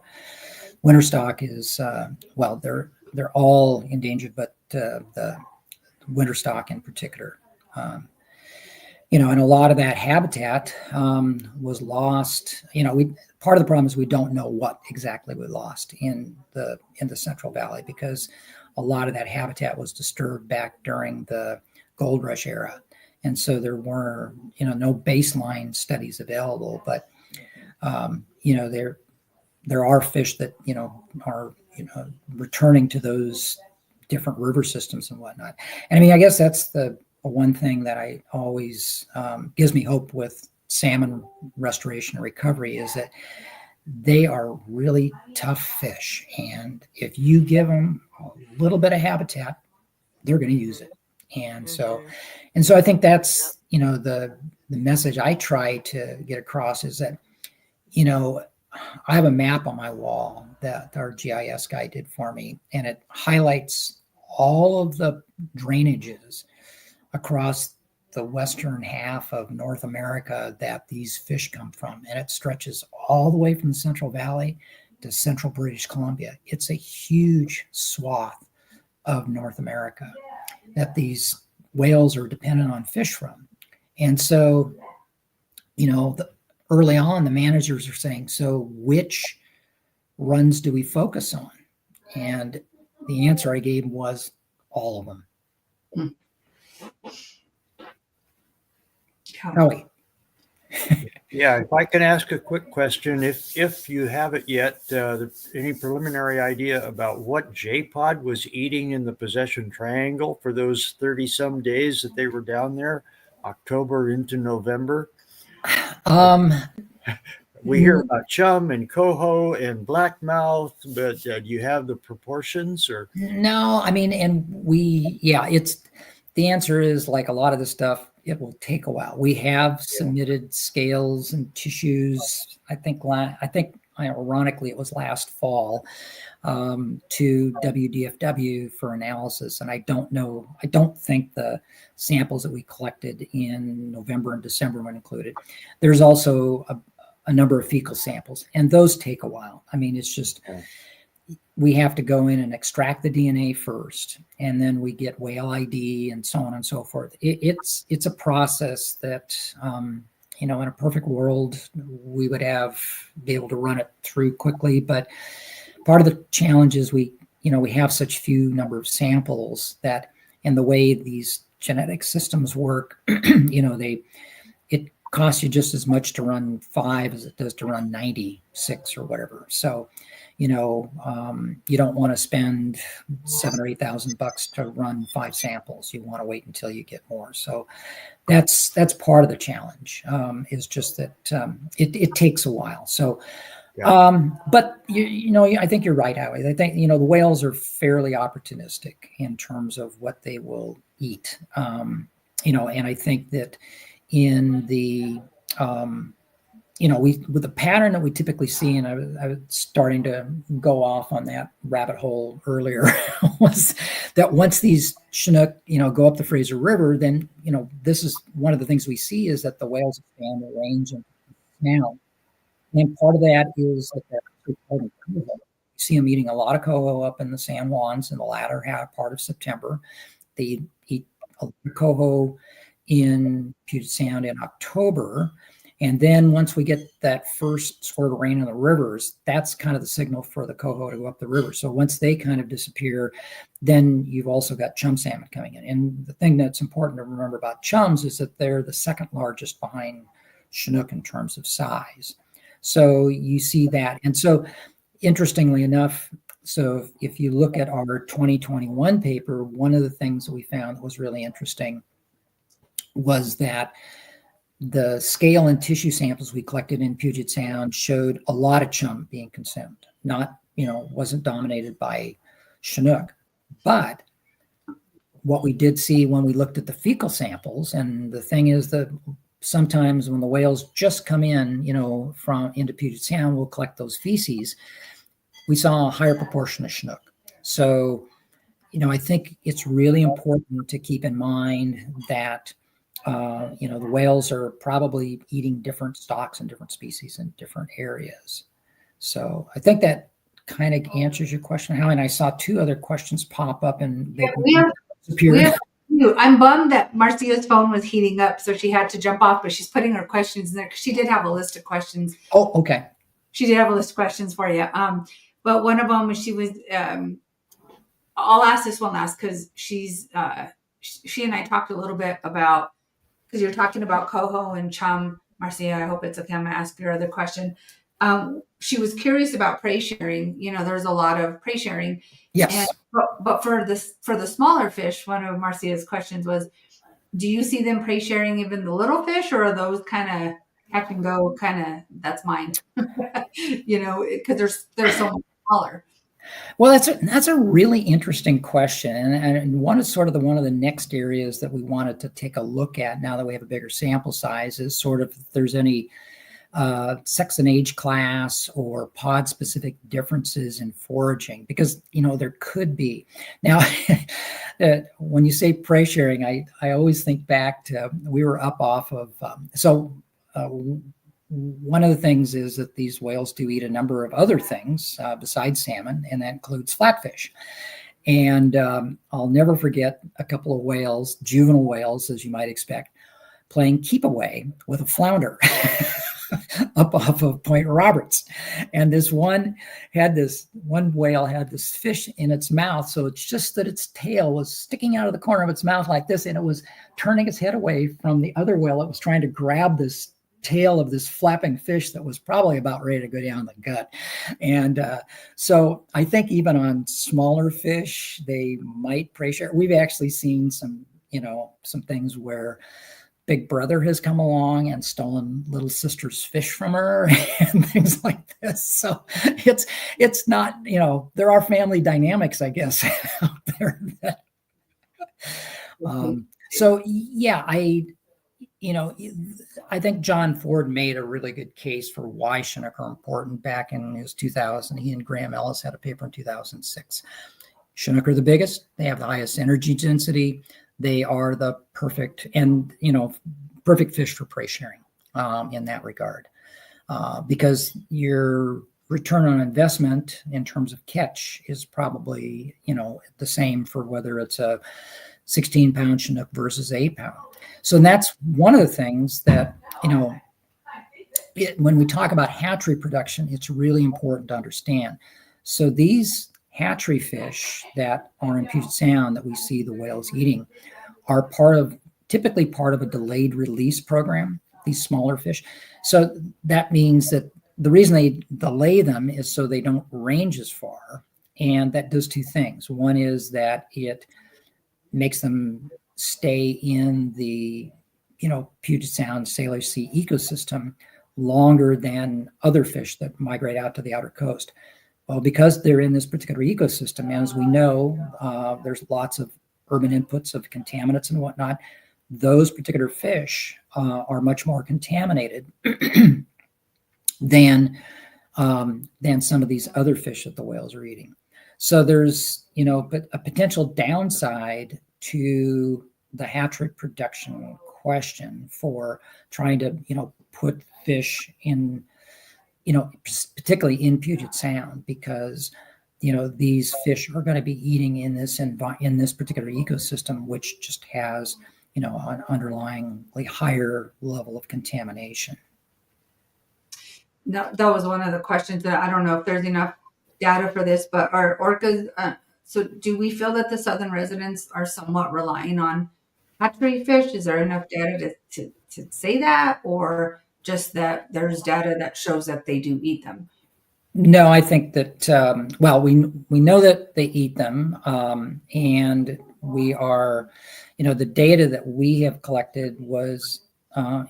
winter stock is, they're all endangered, but the winter stock in particular. And a lot of that habitat was lost. Part of the problem is we don't know what exactly we lost in the Central Valley, because a lot of that habitat was disturbed back during the gold rush era, and so there were no baseline studies available. But there are fish that are returning to those different river systems and whatnot. And I mean, I guess that's the one thing that I always gives me hope with salmon restoration and recovery, is that they are really tough fish, and if you give them a little bit of habitat, they're going to use it. And so I think that's the message I try to get across, is that I have a map on my wall that our GIS guy did for me, and it highlights all of the drainages across the western half of North America that these fish come from. And it stretches all the way from the Central Valley to central British Columbia. It's a huge swath of North America that these whales are dependent on fish from. And so, early on, the managers are saying, so which runs do we focus on? And the answer I gave was all of them. Kelly. Yeah, if I can ask a quick question, if you haven't yet, any preliminary idea about what J-Pod was eating in the Possession Triangle for those 30-some days that they were down there, October into November? We hear about chum and coho and blackmouth, but do you have the proportions? Or no? I mean, and it's the answer is, like a lot of the stuff, it will take a while. We have submitted scales and tissues. I think ironically it was last fall, to WDFW for analysis. And I don't think the samples that we collected in November and December were included. There's also a number of fecal samples, and those take a while. I mean, it's just, we have to go in and extract the DNA first, and then we get whale ID and so on and so forth. It's a process that, in a perfect world, we would be able to run it through quickly. But part of the challenge is we have such few number of samples that, in the way these genetic systems work, it costs you just as much to run 5 as it does to run 96 or whatever. So, you don't want to spend $7,000 or $8,000 to run 5 samples. You want to wait until you get more. So that's part of the challenge, is just that it takes a while. So, but I think you're right, Howie. I think, the whales are fairly opportunistic in terms of what they will eat. And I think that in the with the pattern that we typically see, and I was starting to go off on that rabbit hole earlier, was that once these Chinook, go up the Fraser River, then, this is one of the things we see is that the whales expand their range and now. And part of that is that you see them eating a lot of coho up in the San Juans in the latter part of September. They eat a lot of coho in Puget Sound in October. And then once we get that first sort of rain in the rivers, that's kind of the signal for the coho to go up the river. So once they kind of disappear, then you've also got chum salmon coming in. And the thing that's important to remember about chums is that they're the second largest behind Chinook in terms of size. So you see that. And so interestingly enough, so if you look at our 2021 paper, one of the things that we found that was really interesting was that the scale and tissue samples we collected in Puget Sound showed a lot of chum being consumed, wasn't dominated by Chinook. But what we did see when we looked at the fecal samples, and the thing is that sometimes when the whales just come in, into Puget Sound, we'll collect those feces. We saw a higher proportion of Chinook. So, I think it's really important to keep in mind that the whales are probably eating different stocks and different species in different areas. So I think that kind of answers your question, Howie. And I saw two other questions pop up and they disappeared. I'm bummed that Marcia's phone was heating up, so she had to jump off, but she's putting her questions in there because she did have a list of questions. Oh, okay. She did have a list of questions for you. But one of them was I'll ask this one last because she and I talked a little bit about, because you're talking about coho and chum, Marcia. I hope it's okay. I'm going to ask your other question. She was curious about prey sharing. There's a lot of prey sharing. Yes. But for the smaller fish, one of Marcia's questions was, do you see them prey sharing even the little fish, or are those kind of heck and go that's mine? Because they're so much smaller. Well, that's a really interesting question, and one is sort of one of the next areas that we wanted to take a look at now that we have a bigger sample size is sort of if there's any sex and age class or pod specific differences in foraging, because there could be. Now, when you say prey sharing, I always think back to we were up off of one of the things is that these whales do eat a number of other things besides salmon, and that includes flatfish. And I'll never forget a couple of whales, juvenile whales, as you might expect, playing keep away with a flounder up off of Point Roberts. And this one whale had this fish in its mouth. So it's just that its tail was sticking out of the corner of its mouth like this, and it was turning its head away from the other whale. It was trying to grab this tail of this flapping fish that was probably about ready to go down the gut. And so I think even on smaller fish, they might prey share. We've actually seen some things where Big Brother has come along and stolen little sister's fish from her and things like this. So it's not, there are family dynamics, I guess, out there. So yeah, I think John Ford made a really good case for why Chinook are important back in his 2000. He and Graham Ellis had a paper in 2006. Chinook are the biggest. They have the highest energy density. They are the perfect fish for prey sharing in that regard, because your return on investment in terms of catch is probably the same for whether it's a 16-pound Chinook versus 8-pound. So that's one of the things that, when we talk about hatchery production, it's really important to understand. So these hatchery fish that are in Puget Sound that we see the whales eating are typically part of a delayed release program, these smaller fish. So that means that the reason they delay them is so they don't range as far. And that does two things. One is that it makes them stay in the, Puget Sound Sailor Sea ecosystem longer than other fish that migrate out to the outer coast. Well, because they're in this particular ecosystem, as we know, there's lots of urban inputs of contaminants and whatnot. Those particular fish are much more contaminated than some of these other fish that the whales are eating. So there's, but a potential downside to the hatchery production question for trying to, put fish in, particularly in Puget Sound, because, these fish are going to be eating in this particular ecosystem, which just has, an underlyingly higher level of contamination. No, that was one of the questions that I don't know if there's enough data for this, but are orcas, so do we feel that the southern residents are somewhat relying on hatchery fish? Is there enough data to say that, or just that there's data that shows that they do eat them? No, I think that, we know that they eat them, and we are, the data that we have collected was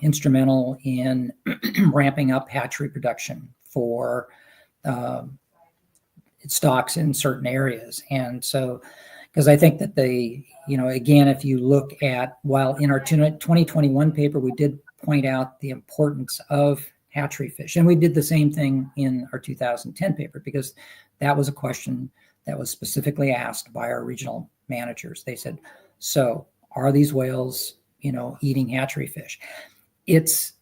instrumental in ramping up hatchery production for stocks in certain areas. And so, because I think that again, if you look at, while in our 2021 paper, we did point out the importance of hatchery fish. And we did the same thing in our 2010 paper, because that was a question that was specifically asked by our regional managers. They said, so are these whales, eating hatchery fish? It's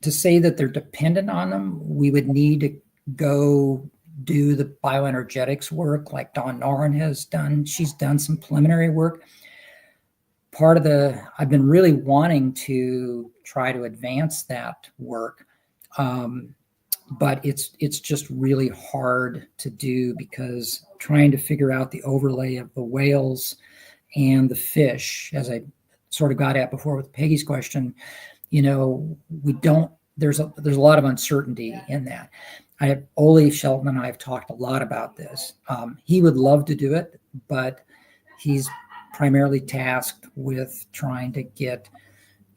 to say that they're dependent on them. We would need to go do the bioenergetics work like Dawn Noren has done. She's done some preliminary work. I've been really wanting to try to advance that work. But it's just really hard to do, because trying to figure out the overlay of the whales and the fish, as I sort of got at before with Peggy's question, there's a lot of uncertainty in that. Ole Shelton and I have talked a lot about this. He would love to do it, but he's primarily tasked with trying to get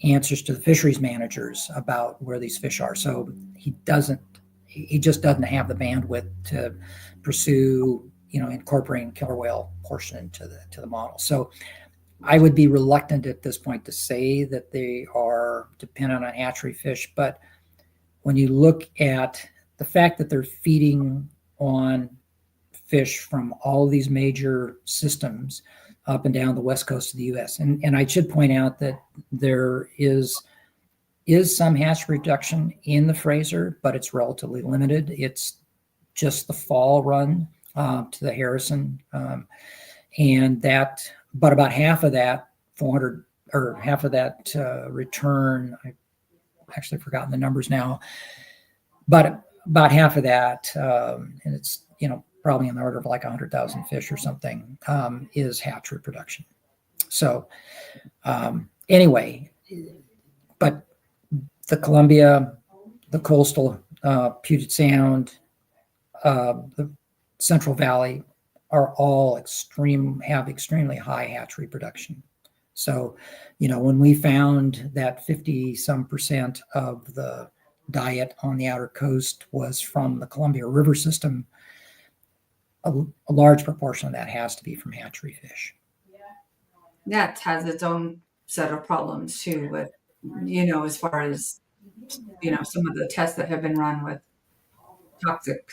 answers to the fisheries managers about where these fish are. So he just doesn't have the bandwidth to pursue, incorporating killer whale portion into the model. So I would be reluctant at this point to say that they are dependent on hatchery fish. But when you look at the fact that they're feeding on fish from all these major systems up and down the west coast of the U.S., and I should point out that there is some hatchery reduction in the Fraser, but it's relatively limited. It's just the fall run to the Harrison, but about half of that 400 or half of that return, I've actually forgotten the numbers now, but about half of that, and it's probably in the order of like 100,000 fish or something, is hatchery production. So anyway, but the Columbia, the coastal Puget Sound, the Central Valley are all have extremely high hatchery production. So, when we found that 50% of the diet on the outer coast was from the Columbia River system, a large proportion of that has to be from hatchery fish. That has its own set of problems too, with, as far as, some of the tests that have been run with toxic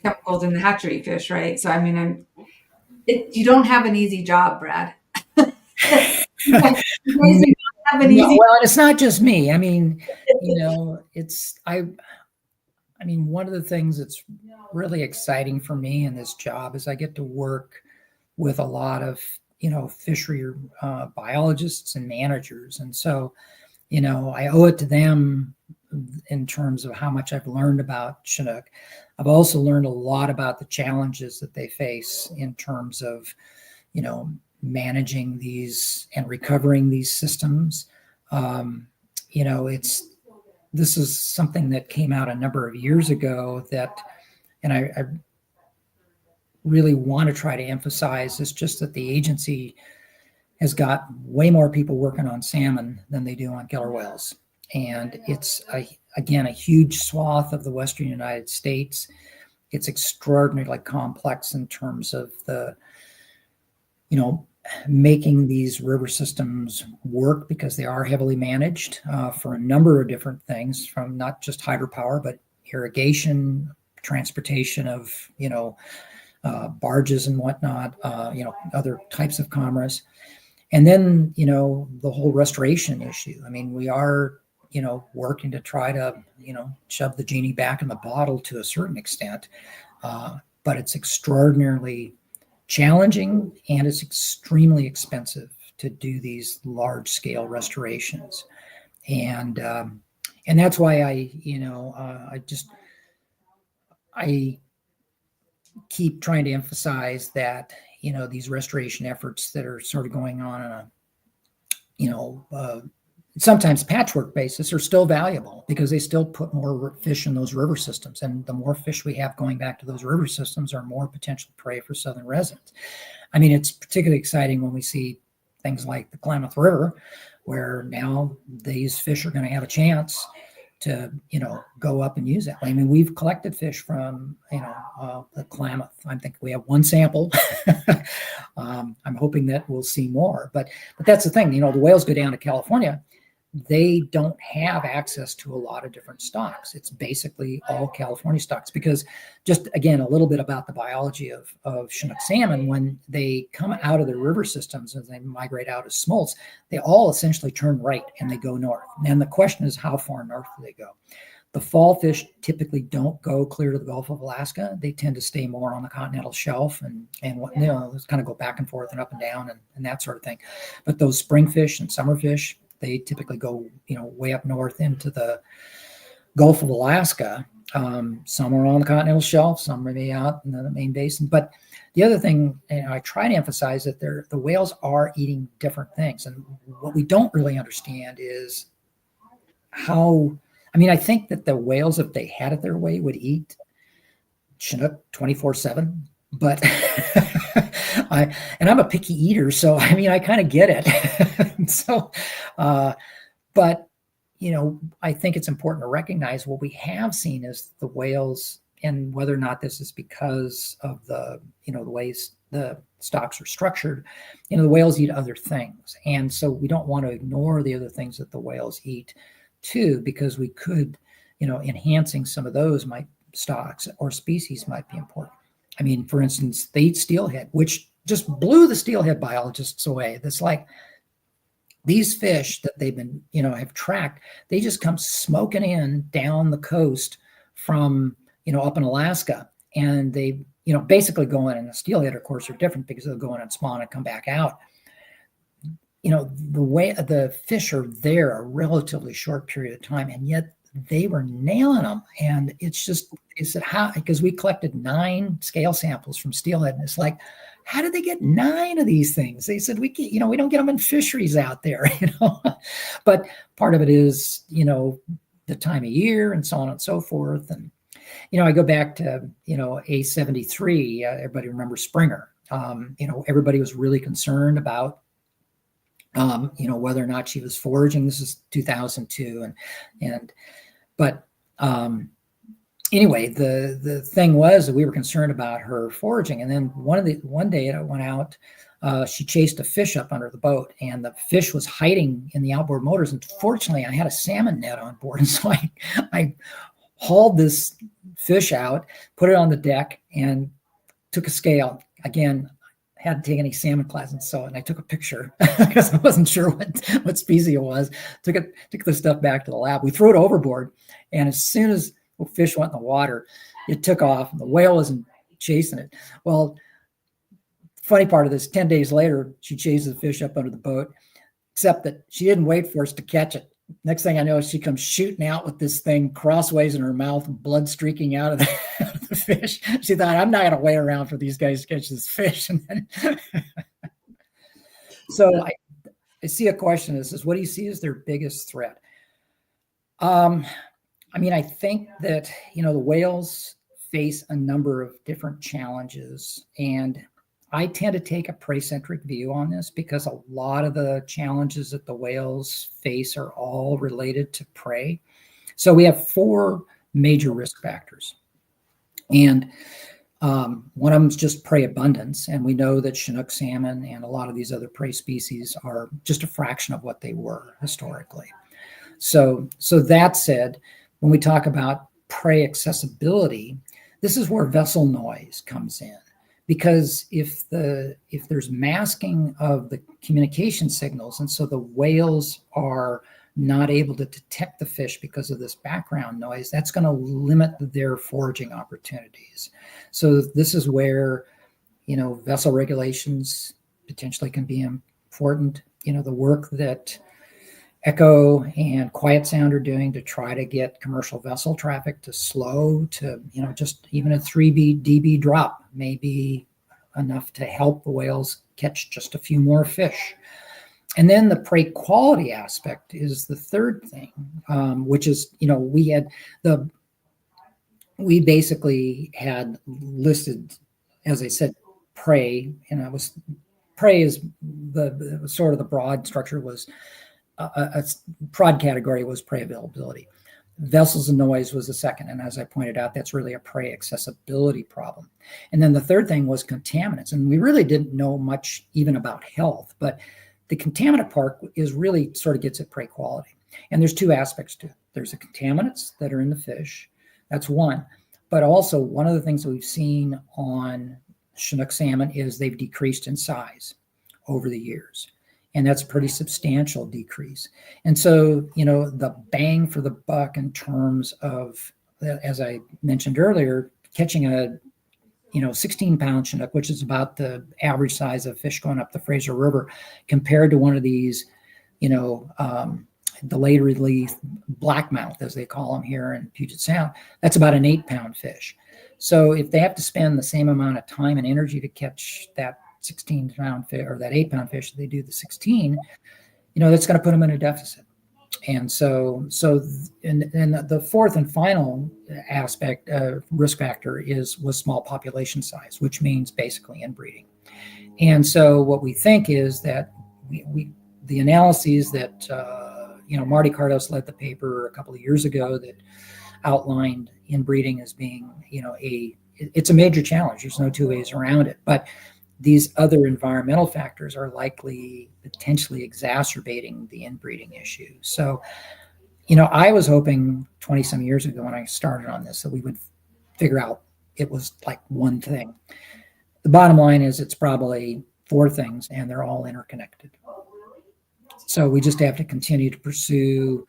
chemicals in the hatchery fish, right? So, I mean, you don't have an easy job, Brad. You guys don't have an easy. Well, it's not just me. I mean, one of the things that's really exciting for me in this job is I get to work with a lot of, fishery biologists and managers. And so, I owe it to them in terms of how much I've learned about Chinook. I've also learned a lot about the challenges that they face in terms of, managing these and recovering these systems. This is something that came out a number of years ago and I really want to try to emphasize, is just that the agency has got way more people working on salmon than they do on killer whales. And it's, again, a huge swath of the Western United States. It's extraordinarily complex in terms of the, making these river systems work because they are heavily managed for a number of different things, from not just hydropower, but irrigation, transportation of, barges and whatnot, other types of commerce. And then, the whole restoration issue. I mean, we are, working to try to, shove the genie back in the bottle to a certain extent. But it's extraordinarily challenging, and it's extremely expensive to do these large scale restorations. And that's why I keep trying to emphasize that, these restoration efforts that are sort of going on a, sometimes patchwork basis are still valuable because they still put more fish in those river systems. And the more fish we have going back to those river systems are more potential prey for southern residents. I mean, it's particularly exciting when we see things like the Klamath River, where now these fish are going to have a chance to, go up and use that. I mean, we've collected fish from, the Klamath. I think we have one sample. I'm hoping that we'll see more. But that's the thing, the whales go down to California. They don't have access to a lot of different stocks. It's basically all California stocks, because just, again, a little bit about the biology of Chinook salmon. When they come out of the river systems and they migrate out as smolts, they all essentially turn right and they go north. And the question is, how far north do they go? The fall fish typically don't go clear to the Gulf of Alaska. They tend to stay more on the continental shelf and kind of go back and forth and up and down and that sort of thing. But those spring fish and summer fish, they typically go, way up north into the Gulf of Alaska. Some are on the continental shelf, some may be out in the main basin. But the other thing, I try to emphasize that the whales are eating different things. And what we don't really understand is how, I think that the whales, if they had it their way, would eat Chinook 24/7. But I'm a picky eater, so I kind of get it. So, but I think it's important to recognize what we have seen is the whales, and whether or not this is because of the the ways the stocks are structured, the whales eat other things, and so we don't want to ignore the other things that the whales eat too, because we could, enhancing some of those stocks or species might be important. For instance, they eat steelhead, which just blew the steelhead biologists away. That's like these fish that they've been, have tracked, they just come smoking in down the coast from, up in Alaska. And they, basically go in, and the steelhead, of course, are different because they'll go in and spawn and come back out. The way the fish are there a relatively short period of time, and yet they were nailing them. And it's just, is it how, because we collected 9 scale samples from steelhead, and it's like, how did they get 9 of these things? They said, we don't get them in fisheries out there, but part of it is, the time of year and so on and so forth. And, I go back to, A73, everybody remembers Springer. Everybody was really concerned about, whether or not she was foraging. This is 2002. But anyway, the thing was that we were concerned about her foraging. And then one day I went out, she chased a fish up under the boat, and the fish was hiding in the outboard motors. And fortunately, I had a salmon net on board. And so I hauled this fish out, put it on the deck, and took a scale. Again, hadn't taken any salmon classes, and I took a picture because I wasn't sure what species it was. Took the stuff back to the lab. We threw it overboard, and as soon as the fish went in the water, it took off, and the whale wasn't chasing it. Well, funny part of this, 10 days later, she chases the fish up under the boat, except that she didn't wait for us to catch it. Next thing I know, she comes shooting out with this thing crossways in her mouth, and blood streaking out of the fish. She thought, I'm not going to wait around for these guys to catch this fish. And then so I see a question that says, what do you see as their biggest threat? I think that, the whales face a number of different challenges, and I tend to take a prey-centric view on this because a lot of the challenges that the whales face are all related to prey. So we have 4 major risk factors. And One of them is just prey abundance, and we know that Chinook salmon and a lot of these other prey species are just a fraction of what they were historically. So that said, when we talk about prey accessibility, this is where vessel noise comes in, because if there's masking of the communication signals, and so the whales are not able to detect the fish because of this background noise, that's going to limit their foraging opportunities. So this is where, vessel regulations potentially can be important. The work that Echo and Quiet Sound are doing to try to get commercial vessel traffic to slow to, just even a 3 dB drop may be enough to help the whales catch just a few more fish. And then the prey quality aspect is the third thing, which is, we basically had listed, as I said, prey, prey is the sort of the broad structure was a broad category was prey availability. Vessels and noise was the second. And as I pointed out, that's really a prey accessibility problem. And then the third thing was contaminants. And we really didn't know much even about health, but the contaminant part is really sort of gets at prey quality. And there's two aspects to it. There's the contaminants that are in the fish. That's one. But also one of the things that we've seen on Chinook salmon is they've decreased in size over the years. And that's a pretty substantial decrease. And so, the bang for the buck in terms of, as I mentioned earlier, catching a 16-pound Chinook, which is about the average size of fish going up the Fraser River, compared to one of these, delayed release blackmouth, as they call them here in Puget Sound, that's about an 8-pound fish. So if they have to spend the same amount of time and energy to catch that 16-pound fish or that 8-pound fish that they do the 16, that's going to put them in a deficit. And so the fourth and final aspect, risk factor was small population size, which means basically inbreeding. And so what we think is that the analyses that, Marty Cardos led the paper a couple of years ago that outlined inbreeding as being, it's a major challenge. There's no two ways around it. But these other environmental factors are likely potentially exacerbating the inbreeding issue. So, I was hoping 20 some years ago when I started on this that we would figure out it was like one thing. The bottom line is it's probably four things and they're all interconnected. So we just have to continue to pursue,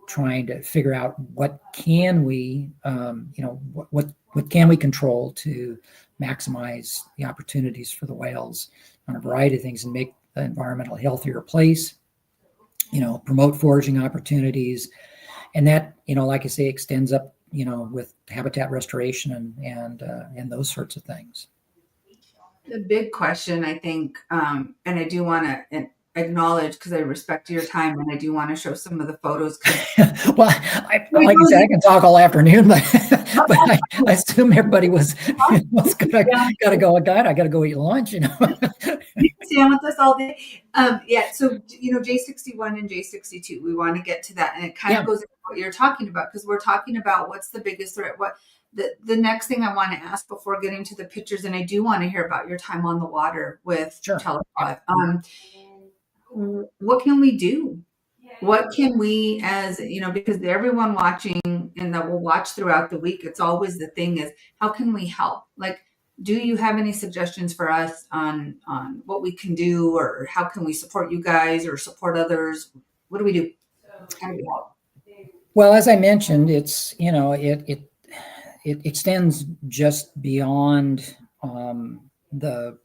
trying to figure out what can we, what can we control to maximize the opportunities for the whales on a variety of things and make the environmental healthier place, promote foraging opportunities. And that, like I say, extends up, with habitat restoration and those sorts of things. The big question, I think, and I do want to acknowledge, because I respect your time, and I do want to show some of the photos. Well, like I said, I can talk all afternoon, but I assume everybody was got to go. God, I got to go eat lunch. You can stand with us all day. Yeah. So J61 and J62, we want to get to that, and it kind of goes into what you're talking about, because we're talking about what's the biggest threat. What the next thing I want to ask before getting to the pictures, and I do want to hear about your time on the water with Telepod. What can we do? What can we, as because everyone watching and that will watch throughout the week, it's always the thing is, how can we help? Like, do you have any suggestions for us on what we can do, or how can we support you guys or support others? What do we do? How do we help? Well, as I mentioned, it's it extends just beyond the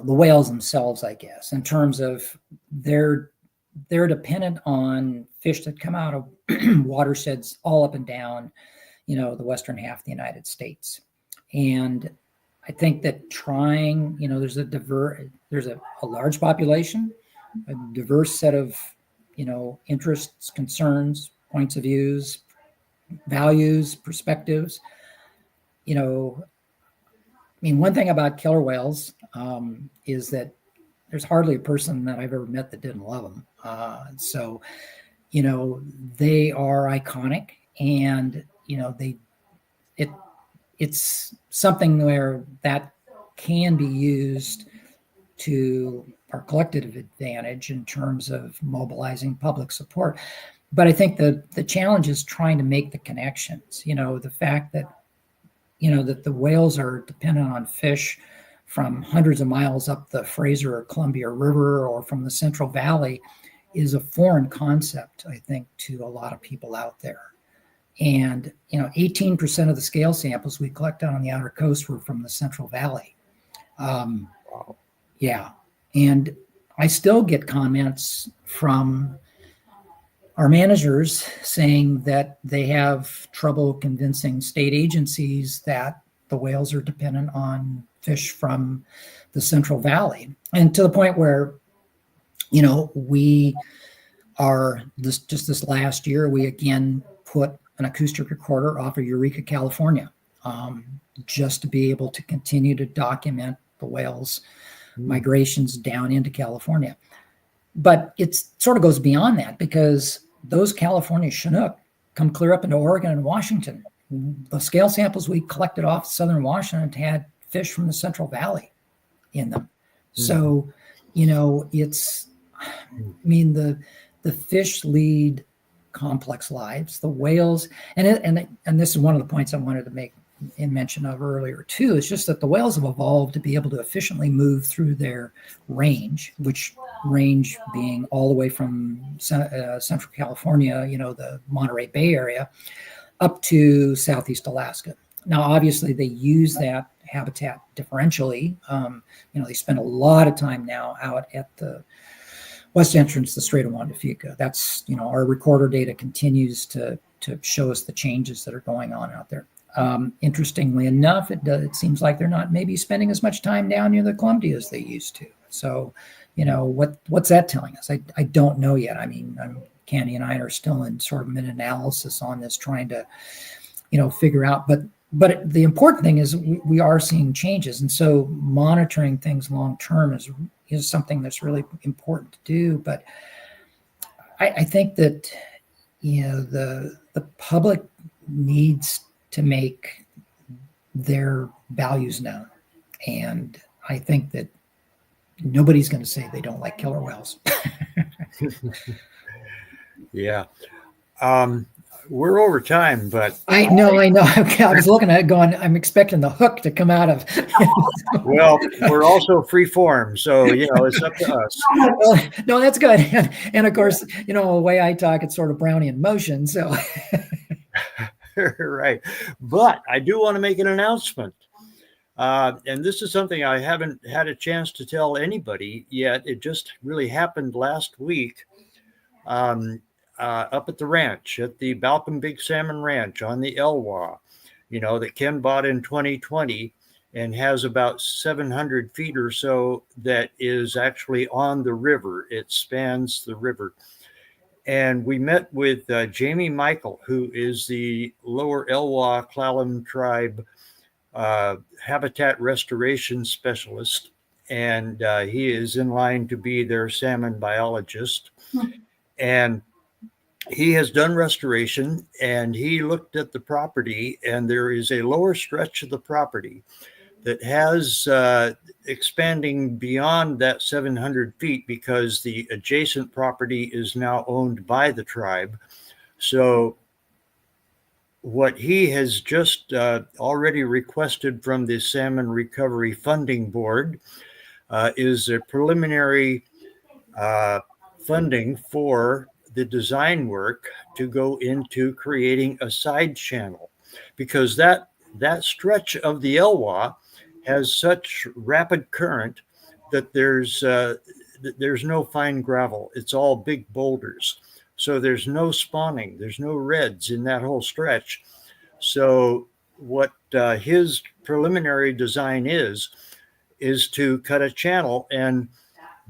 whales themselves, I guess, in terms of they're dependent on fish that come out of watersheds all up and down, the western half of the United States. And I think that trying, there's a large population, a diverse set of, interests, concerns, points of views, values, perspectives. One thing about killer whales is that there's hardly a person that I've ever met that didn't love them. So they are iconic, and it's something where that can be used to our collective advantage in terms of mobilizing public support. But I think the challenge is trying to make the connections. The fact that that the whales are dependent on fish from hundreds of miles up the Fraser or Columbia River or from the Central Valley is a foreign concept, I think, to a lot of people out there. And 18% of the scale samples we collected on the outer coast were from the Central Valley. Wow. Yeah, and I still get comments from our managers saying that they have trouble convincing state agencies that the whales are dependent on fish from the Central Valley, and to the point where we are this last year we again put an acoustic recorder off of Eureka, California, just to be able to continue to document the whales' migrations down into California. But it sort of goes beyond that, because those California Chinook come clear up into Oregon and Washington. The scale samples we collected off southern Washington had fish from the Central Valley in them. So, it's, the fish lead complex lives, the whales, and this is one of the points I wanted to make in mention of earlier too. It's just that the whales have evolved to be able to efficiently move through their range, which range being all the way from Central California, the Monterey Bay area, up to Southeast Alaska. Now, obviously, they use that habitat differentially. They spend a lot of time now out at the west entrance, the Strait of Juan de Fuca. That's, our recorder data continues to show us the changes that are going on out there. Interestingly enough, it seems like they're not maybe spending as much time down near the Columbia as they used to. So, what's that telling us? I don't know yet. Candy and I are still in sort of mid-analysis on this, trying to, figure out. But the important thing is we are seeing changes, and so monitoring things long term is something that's really important to do. But I think that the public needs to make their values known, and I think that nobody's going to say they don't like killer whales. Yeah. We're over time, but I know. Okay, I was looking at it going, I'm expecting the hook to come out of. well, we're also free form, so it's up to us. Well, no, that's good. And of course, the way I talk, it's sort of Brownian motion. So Right. But I do want to make an announcement. And this is something I haven't had a chance to tell anybody yet. It just really happened last week. Up at the ranch, at the Balcom Big Salmon Ranch on the Elwha, that Ken bought in 2020 and has about 700 feet or so that is actually on the river. It spans the river. And we met with Jamie Michael, who is the Lower Elwha Clallam Tribe habitat restoration specialist. And he is in line to be their salmon biologist. And he has done restoration, and he looked at the property, and there is a lower stretch of the property that has expanding beyond that 700 feet because the adjacent property is now owned by the tribe. So what he has just already requested from the Salmon Recovery Funding Board is a preliminary funding for the design work to go into creating a side channel, because that stretch of the Elwha has such rapid current that there's no fine gravel. It's all big boulders. So there's no spawning. There's no reds in that whole stretch. So what his preliminary design is to cut a channel. And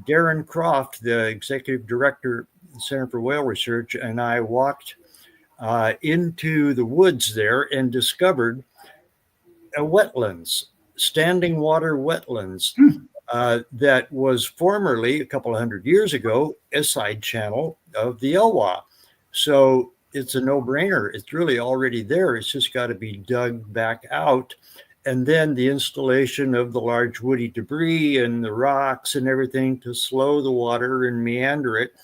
Darren Croft, the executive director, Center for Whale Research, and I walked into the woods there and discovered a wetlands, standing water wetlands, that was formerly, a couple of hundred years ago, a side channel of the Elwha. So it's a no-brainer. It's really already there. It's just got to be dug back out. And then the installation of the large woody debris and the rocks and everything to slow the water and meander it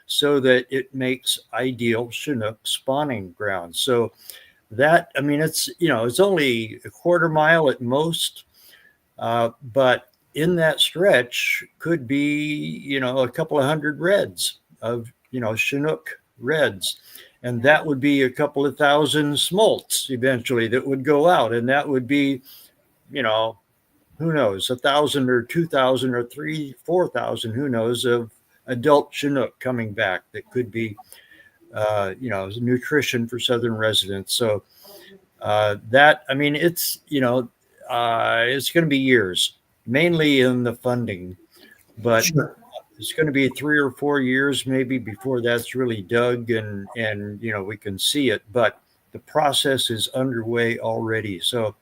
so that it makes ideal Chinook spawning grounds. So that, I mean, it's, you know, it's only a quarter mile at most, but in that stretch could be, you know, a couple of hundred reds of, you know, Chinook reds. And that would be a couple of thousand smolts eventually that would go out. And that would be, you know, who knows, 1,000 or 2,000 or 3,000, 4,000, who knows, of adult Chinook coming back that could be, you know, nutrition for southern residents. So that, I mean, it's, you know, it's going to be years, mainly in the funding, but Sure. it's going to be 3 or 4 years maybe before that's really dug and you know, we can see it. But the process is underway already. So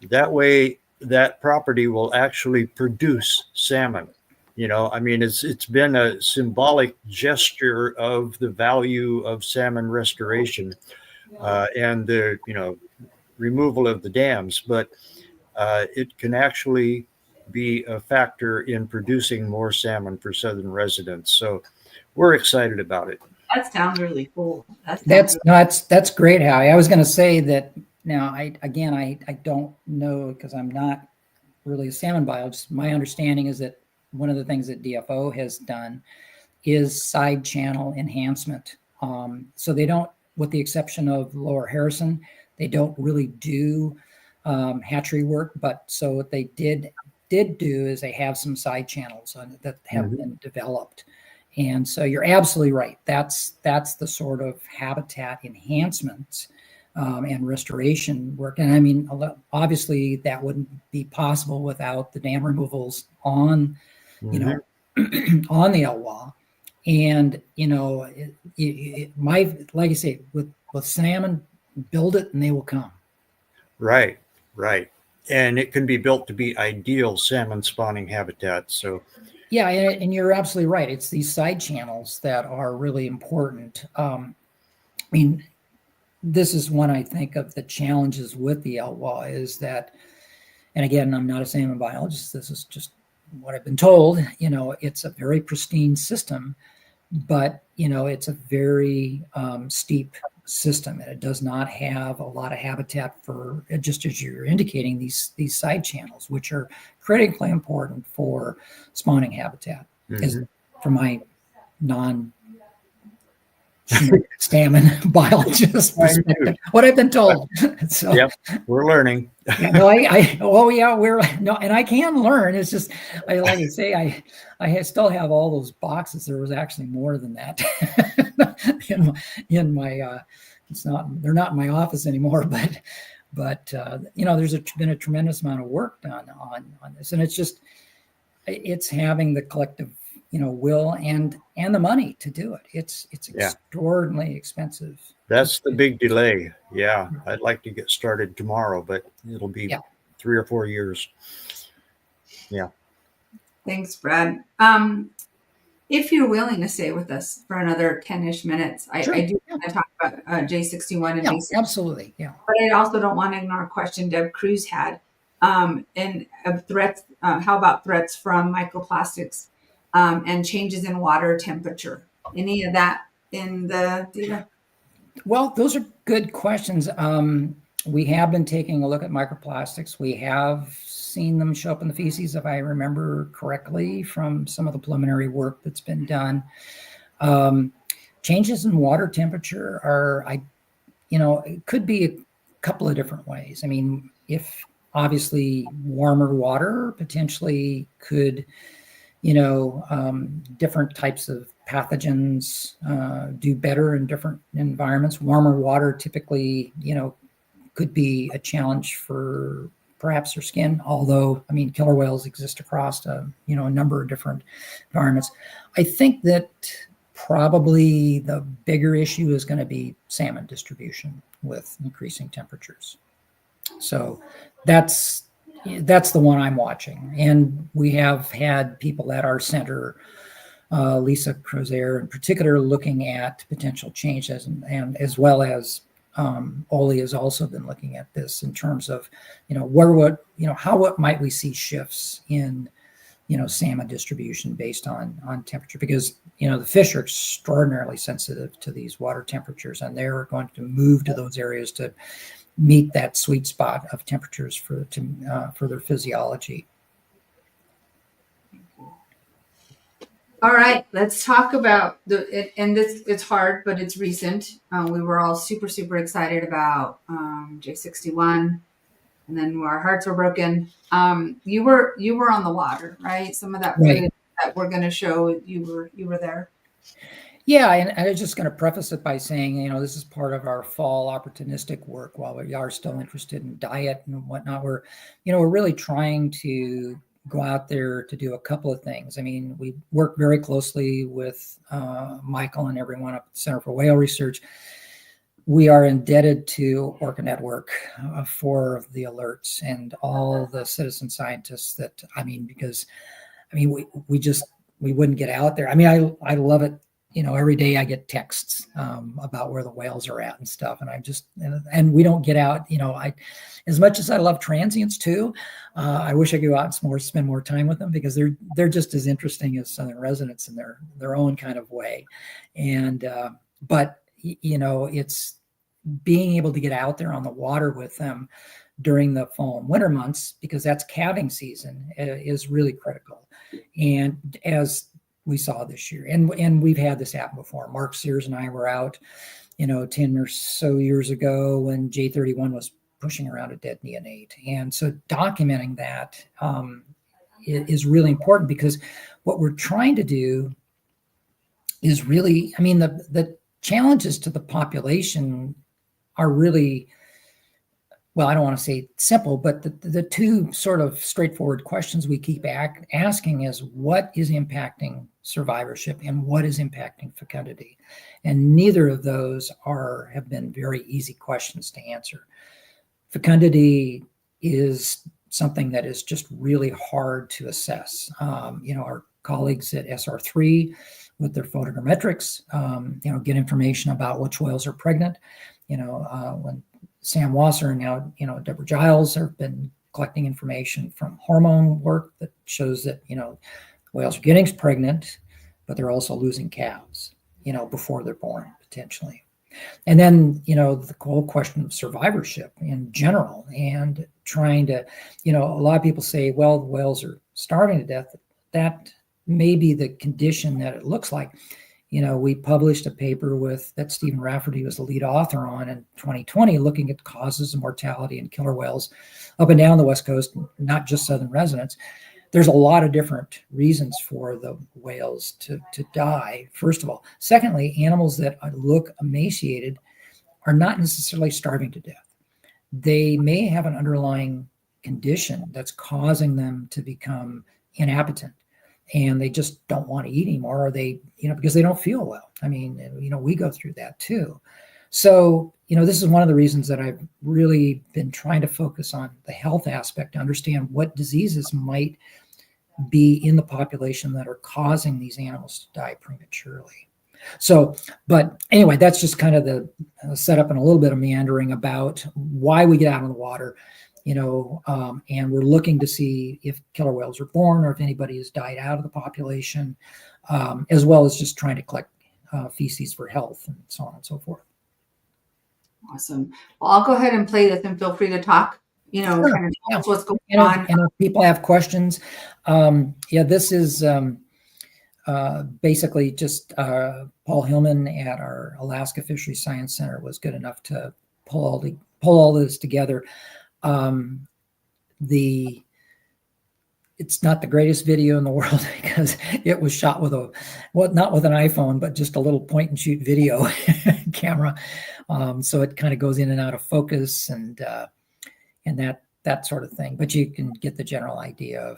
that way, that property will actually produce salmon. You know, I mean, it's been a symbolic gesture of the value of salmon restoration and the, you know, removal of the dams, but it can actually be a factor in producing more salmon for southern residents. So we're excited about it. That sounds really cool. That's great, Howie. I was going to say that now. I don't know because I'm not really a salmon biologist. My understanding is that one of the things that DFO has done is side channel enhancement. So they don't, with the exception of Lower Harrison, they don't really do hatchery work. But so what they did do is they have some side channels that have been developed. And so you're absolutely right. That's the sort of habitat enhancements and restoration work. And I mean, obviously that wouldn't be possible without the dam removals on, you know, on the Elwha. And, you know, like I say, with salmon, build it and they will come. Right, right. And it can be built to be ideal salmon spawning habitat. So yeah, and you're absolutely right. It's these side channels that are really important. I mean, this is one, I think, of the challenges with the Elwha is that, and again, I'm not a salmon biologist. This is just what I've been told. You know, it's a very pristine system, but, you know, it's a very steep system, and it does not have a lot of habitat for, just as you're indicating, these side channels, which are critically important for spawning habitat. Is for my non salmon biologist perspective, what I've been told. So yep, we're learning. yeah, no, and I can learn. It's just, like I say, I still have all those boxes. There was actually more than that in my. They're not in my office anymore, but you know, there's been a tremendous amount of work done on this, and it's having the collective, you know, will and the money to do it. It's extraordinarily expensive. That's the big delay. Yeah, I'd like to get started tomorrow, but it'll be 3 or 4 years. Yeah. Thanks, Brad. If you're willing to stay with us for another 10-ish minutes, I do want to talk about J61 and J61. Absolutely. Yeah. But I also don't want to ignore a question Deb Cruz had. And threats, how about threats from microplastics and changes in water temperature? Any of that in the data? Well, those are good questions. We have been taking a look at microplastics. We have seen them show up in the feces, if I remember correctly, from some of the preliminary work that's been done. Changes in water temperature it could be a couple of different ways. I mean, if obviously warmer water potentially could, different types of pathogens do better in different environments. Warmer water typically, could be a challenge for perhaps their skin, although, I mean, killer whales exist across a number of different environments. I think that probably the bigger issue is going to be salmon distribution with increasing temperatures. So that's the one I'm watching. And we have had people at our center Lisa Crozier in particular, looking at potential changes, and as well as Oli has also been looking at this in terms of, what might we see shifts in, salmon distribution based on temperature, because, the fish are extraordinarily sensitive to these water temperatures, and they're going to move to those areas to meet that sweet spot of temperatures for their physiology. All right, let's talk about and this, it's hard, but it's recent. We were all super, super excited about J61, and then our hearts were broken. You were on the water, right? Some of that footage that we're going to show, you were there. Yeah, and I was just going to preface it by saying, this is part of our fall opportunistic work. While we are still interested in diet and whatnot, we're really trying to go out there to do a couple of things. I mean, we work very closely with Michael and everyone at the Center for Whale Research. We are indebted to Orca Network for the alerts and all the citizen scientists because we wouldn't get out there. I mean, I love it. Every day I get texts about where the whales are at and stuff. And and we don't get out, as much as I love transients too, I wish I could go out and spend more time with them, because they're just as interesting as southern residents in their own kind of way. And, but it's being able to get out there on the water with them during the fall and winter months, because that's calving season, is really critical. And as we saw this year, and we've had this happen before. Mark Sears and I were out, 10 or so years ago when J31 was pushing around a dead neonate. And so documenting that is really important, because what we're trying to do is really, the challenges to the population are really, well, I don't want to say simple, but the two sort of straightforward questions we keep asking is, what is impacting survivorship and what is impacting fecundity? And neither of those have been very easy questions to answer. Fecundity is something that is just really hard to assess. Our colleagues at SR3 with their photogrammetrics, get information about which whales are pregnant. When Sam Wasser and now, Deborah Giles have been collecting information from hormone work that shows that, whales are getting pregnant, but they're also losing calves, before they're born, potentially. And then, the whole question of survivorship in general, and trying to, a lot of people say, well, the whales are starving to death. That may be the condition that it looks like. We published a paper that Stephen Rafferty was the lead author on in 2020, looking at causes of mortality in killer whales up and down the West Coast, not just southern residents. There's a lot of different reasons for the whales to die, first of all. Secondly, animals that look emaciated are not necessarily starving to death. They may have an underlying condition that's causing them to become inappetent, and they just don't want to eat anymore, or they, because they don't feel well. We go through that too. So, this is one of the reasons that I've really been trying to focus on the health aspect to understand what diseases might be in the population that are causing these animals to die prematurely. So, but anyway, that's just kind of the setup and a little bit of meandering about why we get out on the water. And we're looking to see if killer whales are born or if anybody has died out of the population, as well as just trying to collect feces for health and so on and so forth. Awesome. Well, I'll go ahead and play this, and feel free to talk, Sure. kind of tell us what's going on. on. And if people have questions, this is basically just Paul Hillman at our Alaska Fisheries Science Center was good enough to pull all this together. It's not the greatest video in the world, because it was shot with not with an iPhone, but just a little point and shoot video camera. So it kind of goes in and out of focus and that sort of thing. But you can get the general idea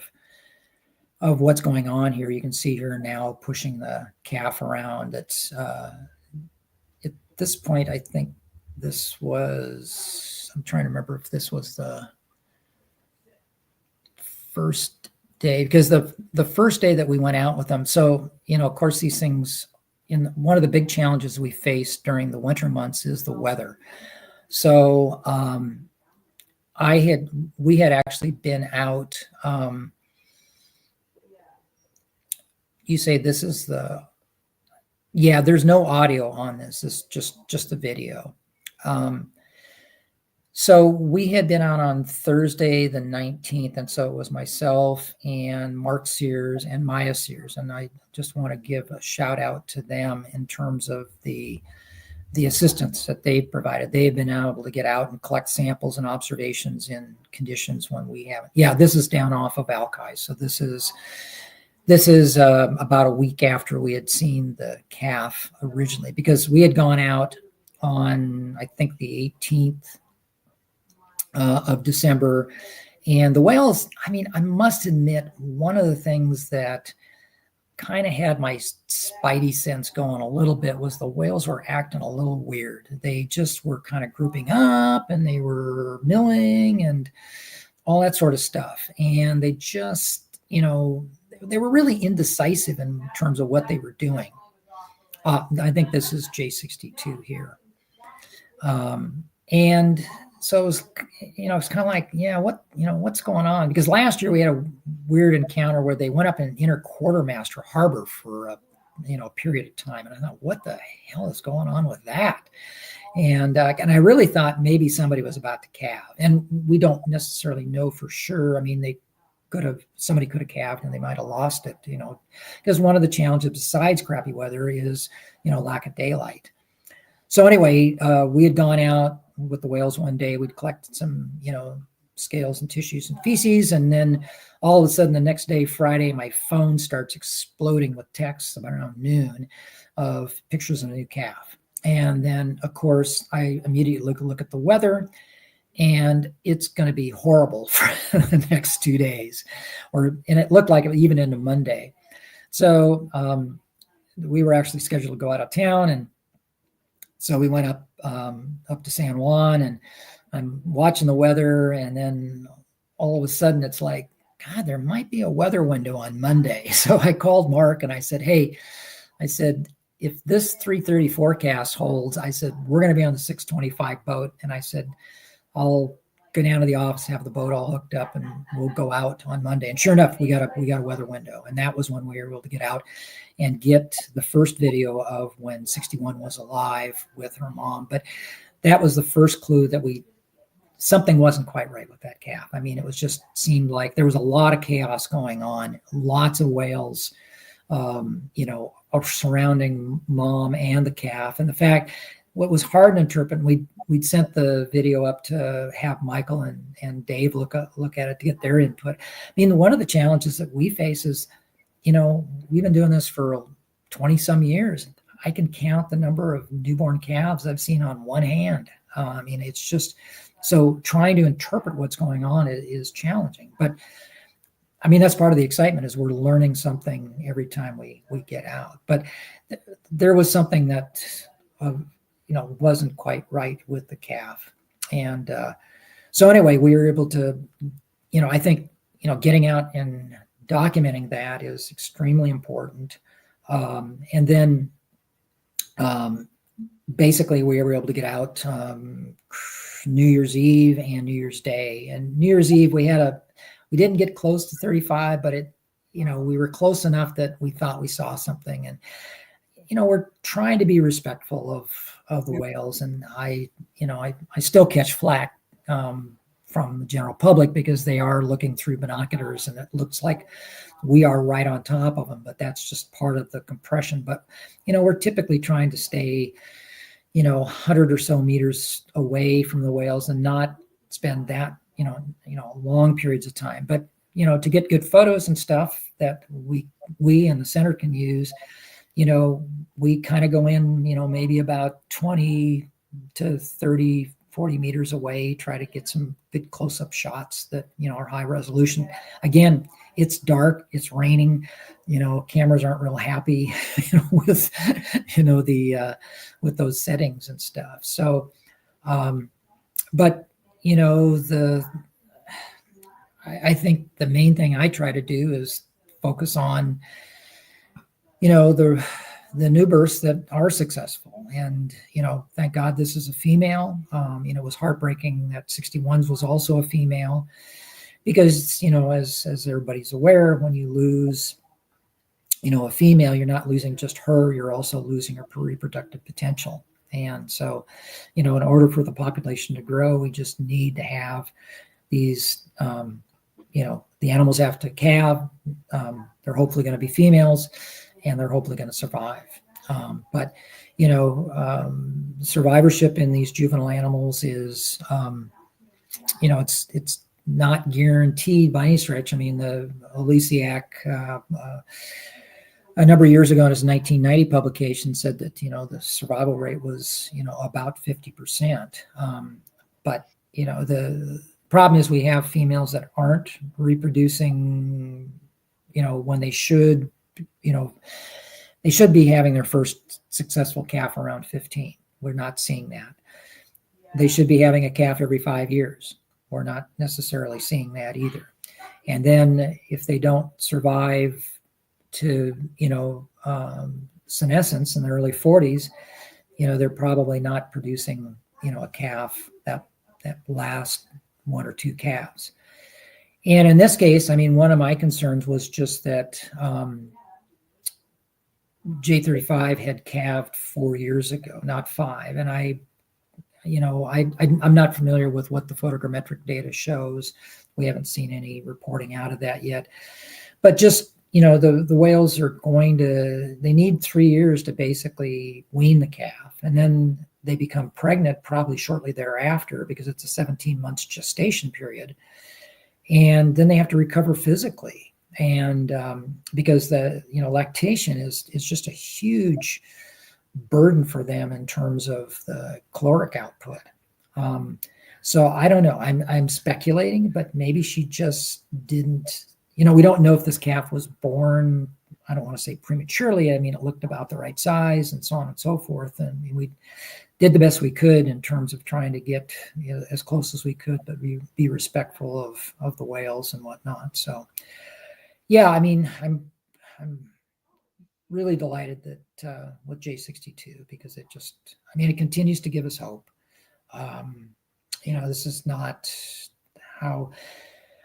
of what's going on here. You can see her now pushing the calf around. It's at this point, I think I'm trying to remember if this was the first day, because the first day that we went out with them, so, of course, these things, one of the big challenges we face during the winter months is the weather. So we had actually been out. You say this is there's no audio on this. It's just the video. So we had been out on Thursday, the 19th. And so it was myself and Mark Sears and Maya Sears. And I just want to give a shout out to them in terms of the assistance that they provided. They've been able to get out and collect samples and observations in conditions when we haven't. Yeah, this is down off of Alki. So this is about a week after we had seen the calf originally, because we had gone out on, I think, the 18th of December. And the whales, I mean, I must admit, one of the things that kind of had my spidey sense going a little bit was the whales were acting a little weird. They just were kind of grouping up and they were milling and all that sort of stuff. And they just, they were really indecisive in terms of what they were doing. I think this is J62 here. And so it was, it's kind of like, what's going on? Because last year we had a weird encounter where they went up in inner quartermaster harbor for a period of time. And I thought, what the hell is going on with that? And I really thought maybe somebody was about to calve, and we don't necessarily know for sure. I mean, somebody could have calved and they might have lost it, because one of the challenges besides crappy weather is, lack of daylight. So anyway, we had gone out with the whales one day. We'd collected some, scales and tissues and feces. And then all of a sudden the next day, Friday, my phone starts exploding with texts about around noon of pictures of a new calf. And then, of course, I immediately look at the weather, and it's going to be horrible for the next 2 days. And it looked like it even into Monday. So we were actually scheduled to go out of town. And so we went up to San Juan, and I'm watching the weather. And then all of a sudden it's like, God, there might be a weather window on Monday. So I called Mark and I said, hey, if this 3:30 forecast holds, I said, we're going to be on the 6:25 boat. And I said, I'll go down to the office, have the boat all hooked up, and we'll go out on Monday. And sure enough, we got a weather window. And that was when we were able to get out and get the first video of when 61 was alive with her mom. But that was the first clue that something wasn't quite right with that calf. I mean, it was just seemed like there was a lot of chaos going on, lots of whales, surrounding mom and the calf. And the fact, what was hard to interpret, we'd sent the video up to have Michael and Dave look at it to get their input. I mean, one of the challenges that we face is, we've been doing this for 20 some years. I can count the number of newborn calves I've seen on one hand. I mean, it's just, so trying to interpret what's going on is challenging. But I mean, that's part of the excitement, is we're learning something every time we get out. But there was something that, wasn't quite right with the calf. And so anyway, we were able to, I think, getting out and documenting that is extremely important. And then basically we were able to get out New Year's Eve and New Year's Day. And New Year's Eve, we didn't get close to 35, but we were close enough that we thought we saw something. And, we're trying to be respectful of the whales. And I still catch flack from the general public because they are looking through binoculars and it looks like we are right on top of them, but that's just part of the compression. But, we're typically trying to stay, 100 or so meters away from the whales and not spend that, long periods of time. But, to get good photos and stuff that we in the center can use, we kind of go in, maybe about 20 to 30, 40 meters away, try to get some good close-up shots that, are high resolution. Again, it's dark, it's raining, cameras aren't real happy, with, with those settings and stuff. So, but, I think the main thing I try to do is focus on, the new births that are successful. And, thank God this is a female. It was heartbreaking that 61s was also a female because, as everybody's aware, when you lose, a female, you're not losing just her, you're also losing her reproductive potential. And so, in order for the population to grow, we just need to have these, the animals have to calve. They're hopefully going to be females, and they're hopefully going to survive. But survivorship in these juvenile animals is, it's not guaranteed by any stretch. I mean, the Olesiak, a number of years ago in his 1990 publication said that, the survival rate was, about 50%. But, the problem is we have females that aren't reproducing, when they should, they should be having their first successful calf around 15. We're not seeing that. They should be having a calf every 5 years. We're not necessarily seeing that either. And then if they don't survive to, senescence in the early 40s, they're probably not producing, a calf that lasts 1 or 2 calves. And in this case, I mean, one of my concerns was just that J35 had calved 4 years ago, not 5. And I'm not familiar with what the photogrammetric data shows. We haven't seen any reporting out of that yet. But just, the whales are they need 3 years to basically wean the calf. And then they become pregnant probably shortly thereafter because it's a 17 months gestation period. And then they have to recover physically. And because the, lactation is just a huge burden for them in terms of the caloric output. So I don't know. I'm speculating, but maybe she just didn't. We don't know if this calf was born, I don't want to say prematurely. I mean, it looked about the right size and so on and so forth. And we did the best we could in terms of trying to get as close as we could, but be respectful of the whales and whatnot. So, yeah, I mean, I'm really delighted that with J62 because it continues to give us hope. This is not how.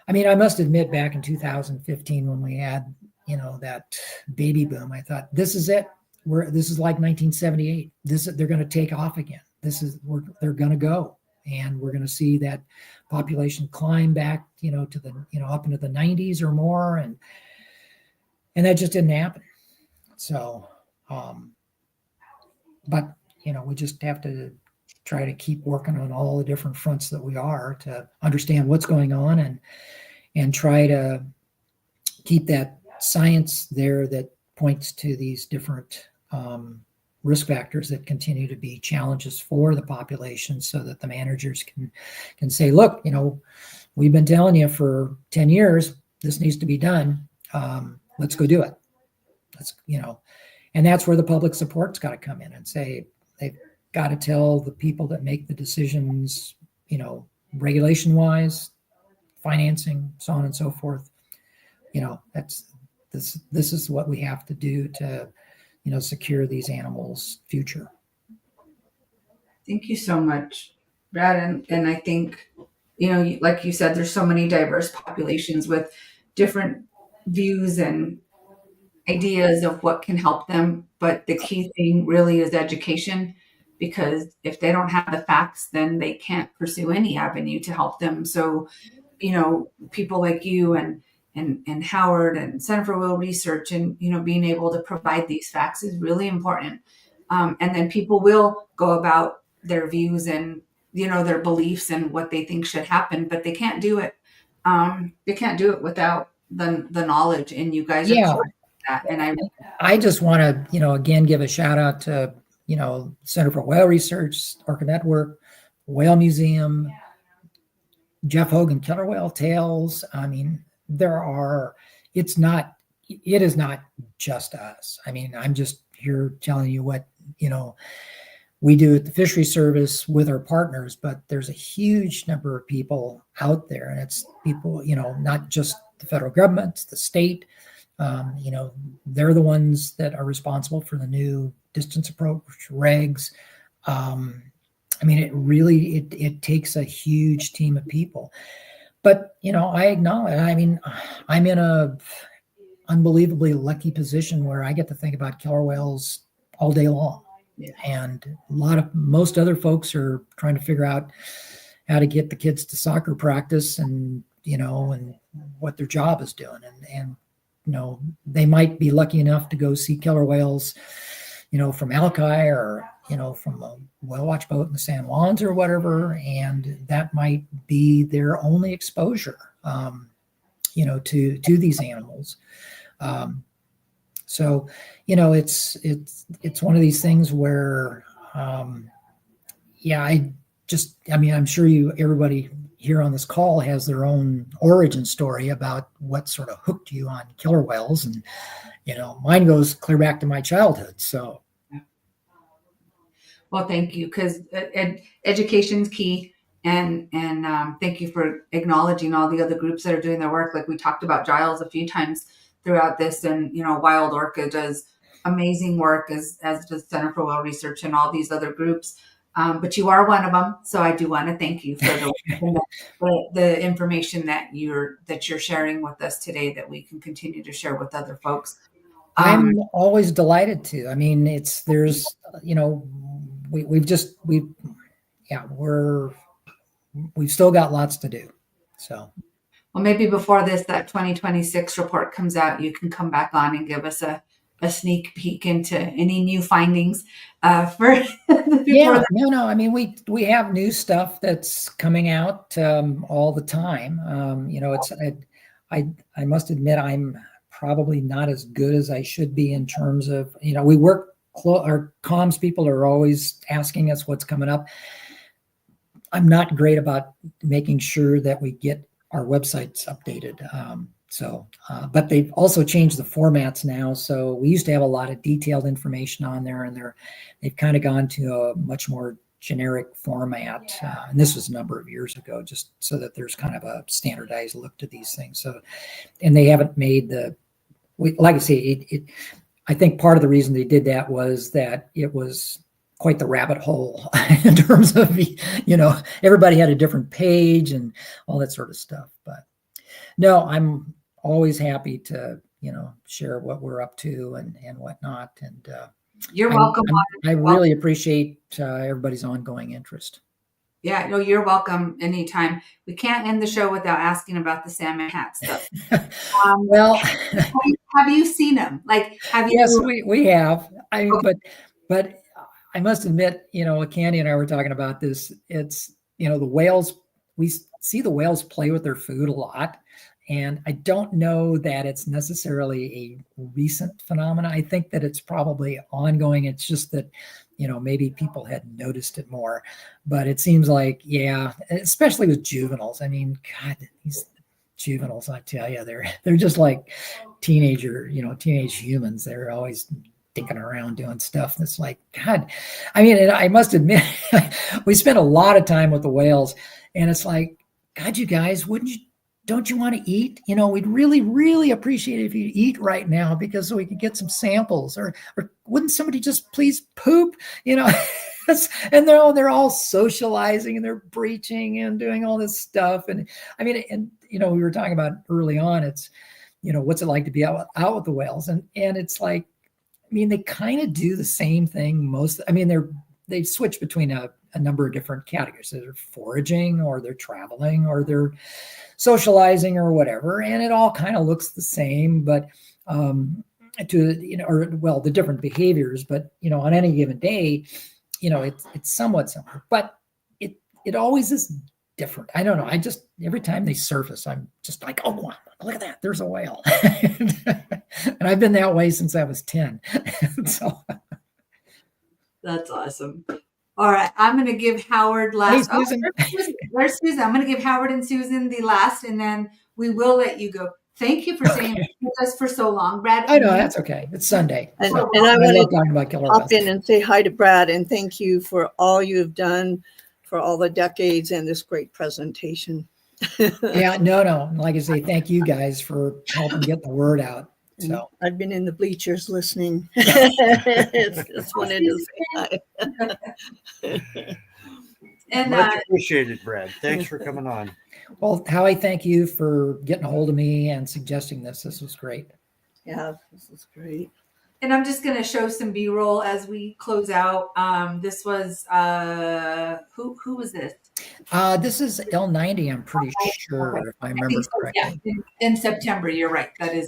I mean, I must admit, back in 2015, when we had, that baby boom, I thought, this is it. This is like 1978. They're going to take off again. They're going to go, and we're going to see that population climb back, to the, up into the 90s or more, and that just didn't happen. So, but we just have to try to keep working on all the different fronts that we are to understand what's going on and try to keep that science there that points to these different risk factors that continue to be challenges for the population so that the managers can say, look, we've been telling you for 10 years, this needs to be done. Let's go do it. And that's where the public support's got to come in and say, they've got to tell the people that make the decisions, regulation wise, financing, so on and so forth. This is what we have to do to, secure these animals' future. Thank you so much, Brad. And I think, like you said, there's so many diverse populations with different views and ideas of what can help them. But the key thing really is education, because if they don't have the facts, then they can't pursue any avenue to help them. So, people like you and Howard and Center for Whale Research and, being able to provide these facts is really important. And then people will go about their views and, their beliefs and what they think should happen, but they can't do it. They can't do it without the knowledge, and you guys are that. And I just want to, again, give a shout out to, Center for Whale Research, Orca Network, Whale Museum, Jeff Hogan, Killer Whale Tales. I mean, it is not just us. I mean, I'm just here telling you what we do at the Fishery Service with our partners, but there's a huge number of people out there, and it's people, not just the federal government, the state. They're the ones that are responsible for the new distance approach regs. It takes a huge team of people. But, I acknowledge, I'm in a unbelievably lucky position where I get to think about killer whales all day long. Yeah. And most other folks are trying to figure out how to get the kids to soccer practice and what their job is doing. And they might be lucky enough to go see killer whales, from Alki or, from a whale watch boat in the San Juans or whatever. And that might be their only exposure, to these animals. So, it's one of these things where, I'm sure everybody here on this call has their own origin story about what sort of hooked you on killer whales. And, mine goes clear back to my childhood. So. Well, thank you, because education's key, and thank you for acknowledging all the other groups that are doing their work. Like we talked about Giles a few times throughout this, and Wild Orca does amazing work, as does Center for Whale Research and all these other groups. But you are one of them, so I do want to thank you for the information that you're sharing with us today, that we can continue to share with other folks. I'm always delighted to. We've still got lots to do. So, well, maybe before that 2026 report comes out, you can come back on and give us a sneak peek into any new findings for yeah. We have new stuff that's coming out all the time. I must admit I'm probably not as good as I should be in terms of, we work, our comms people are always asking us what's coming up. I'm not great about making sure that we get our websites updated. But they've also changed the formats now. So we used to have a lot of detailed information on there, and they've kind of gone to a much more generic format. And this was a number of years ago, just so that there's kind of a standardized look to these things. So, and they haven't made like I say, I think part of the reason they did that was that it was quite the rabbit hole in terms of, everybody had a different page and all that sort of stuff. But no, I'm always happy to, share what we're up to and whatnot. And you're welcome. I really appreciate everybody's ongoing interest. Yeah, no, you're welcome anytime. We can't end the show without asking about the salmon hat stuff. Well, have you seen them? Have you? Yes, we have. But I must admit, Candy and I were talking about this. It's, the whales, we see the whales play with their food a lot. And I don't know that it's necessarily a recent phenomenon. I think that it's probably ongoing. It's just that, maybe people had noticed it more. But it seems like, yeah, especially with juveniles. God, these juveniles, I tell you, they're just like teenage humans. They're always dinking around doing stuff. That's like, God, and I must admit, we spent a lot of time with the whales, and it's like, God, you guys, don't you want to eat? We'd really, really appreciate it if you eat right now, because so we could get some samples, or wouldn't somebody just please poop? And they're all socializing and they're breaching and doing all this stuff. And we were talking about early on, it's, what's it like to be out with the whales? And it's like, they kind of do the same thing. They switch between a number of different categories. So they're foraging, or they're traveling, or they're socializing, or whatever. And it all kind of looks the same, but the different behaviors, but on any given day, it's somewhat similar, but it always is different. I don't know. Every time they surface, I'm just like, oh, wow, look at that. There's a whale. And I've been that way since I was 10. So that's awesome. All right. I'm going to give Howard last. Hey, Susan. Where's Susan? I'm going to give Howard and Susan the last, and then we will let you go. Thank you for staying with us for so long, Brad. I know that's okay. It's Sunday. And, So and I I wanted love talking about killer to hop whales. in and say hi to Brad and thank you for all you've done for all the decades and this great presentation. Yeah, no. Like I say, thank you guys for helping get the word out. And So I've been in the bleachers listening. Yeah. Just wanted to say hi. And Much appreciated, Brad. Thanks for coming on. Well, Howie, thank you for getting a hold of me and suggesting this. This was great. Yeah, this is great. And I'm just going to show some B-roll as we close out. This was who was this? This is L90. I'm pretty sure, if I remember think so, correctly. yeah, in September. You're right. That is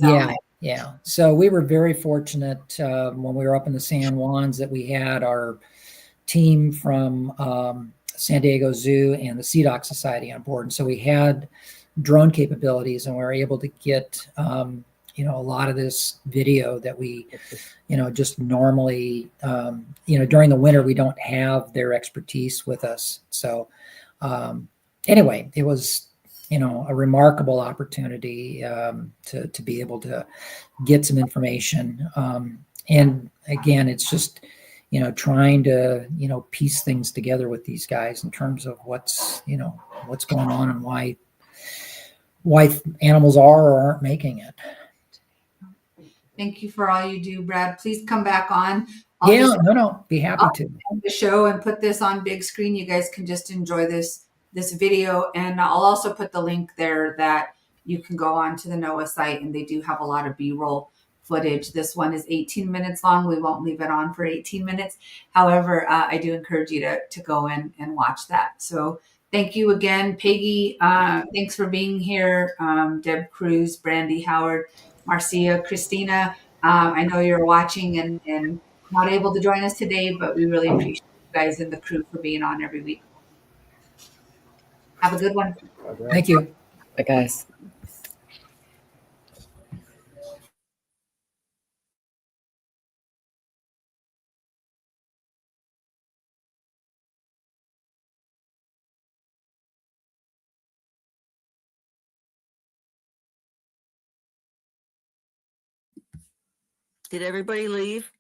Yeah. So we were very fortunate when we were up in the San Juans that we had our team from San Diego Zoo and the Sea Dock Society on board. And so we had drone capabilities and we were able to get, a lot of this video that we, just normally, during the winter, we don't have their expertise with us. So anyway, it was, a remarkable opportunity to be able to get some information. And again, it's just, trying to, piece things together with these guys in terms of what's going on and why animals are or aren't making it. Thank you for all you do, Brad. Please come back on. Be happy to. End the show and put this on big screen. You guys can just enjoy this video, and I'll also put the link there that you can go on to the NOAA site, and they do have a lot of B-roll footage. This one is 18 minutes long. We won't leave it on for 18 minutes. However, I do encourage you to go in and watch that. So thank you again, Peggy. Thanks for being here. Deb Cruz, Brandy Howard, Marcia, Christina. I know you're watching and not able to join us today, but we really appreciate you guys and the crew for being on every week. Have a good one. Thank you. Bye, guys. Did everybody leave?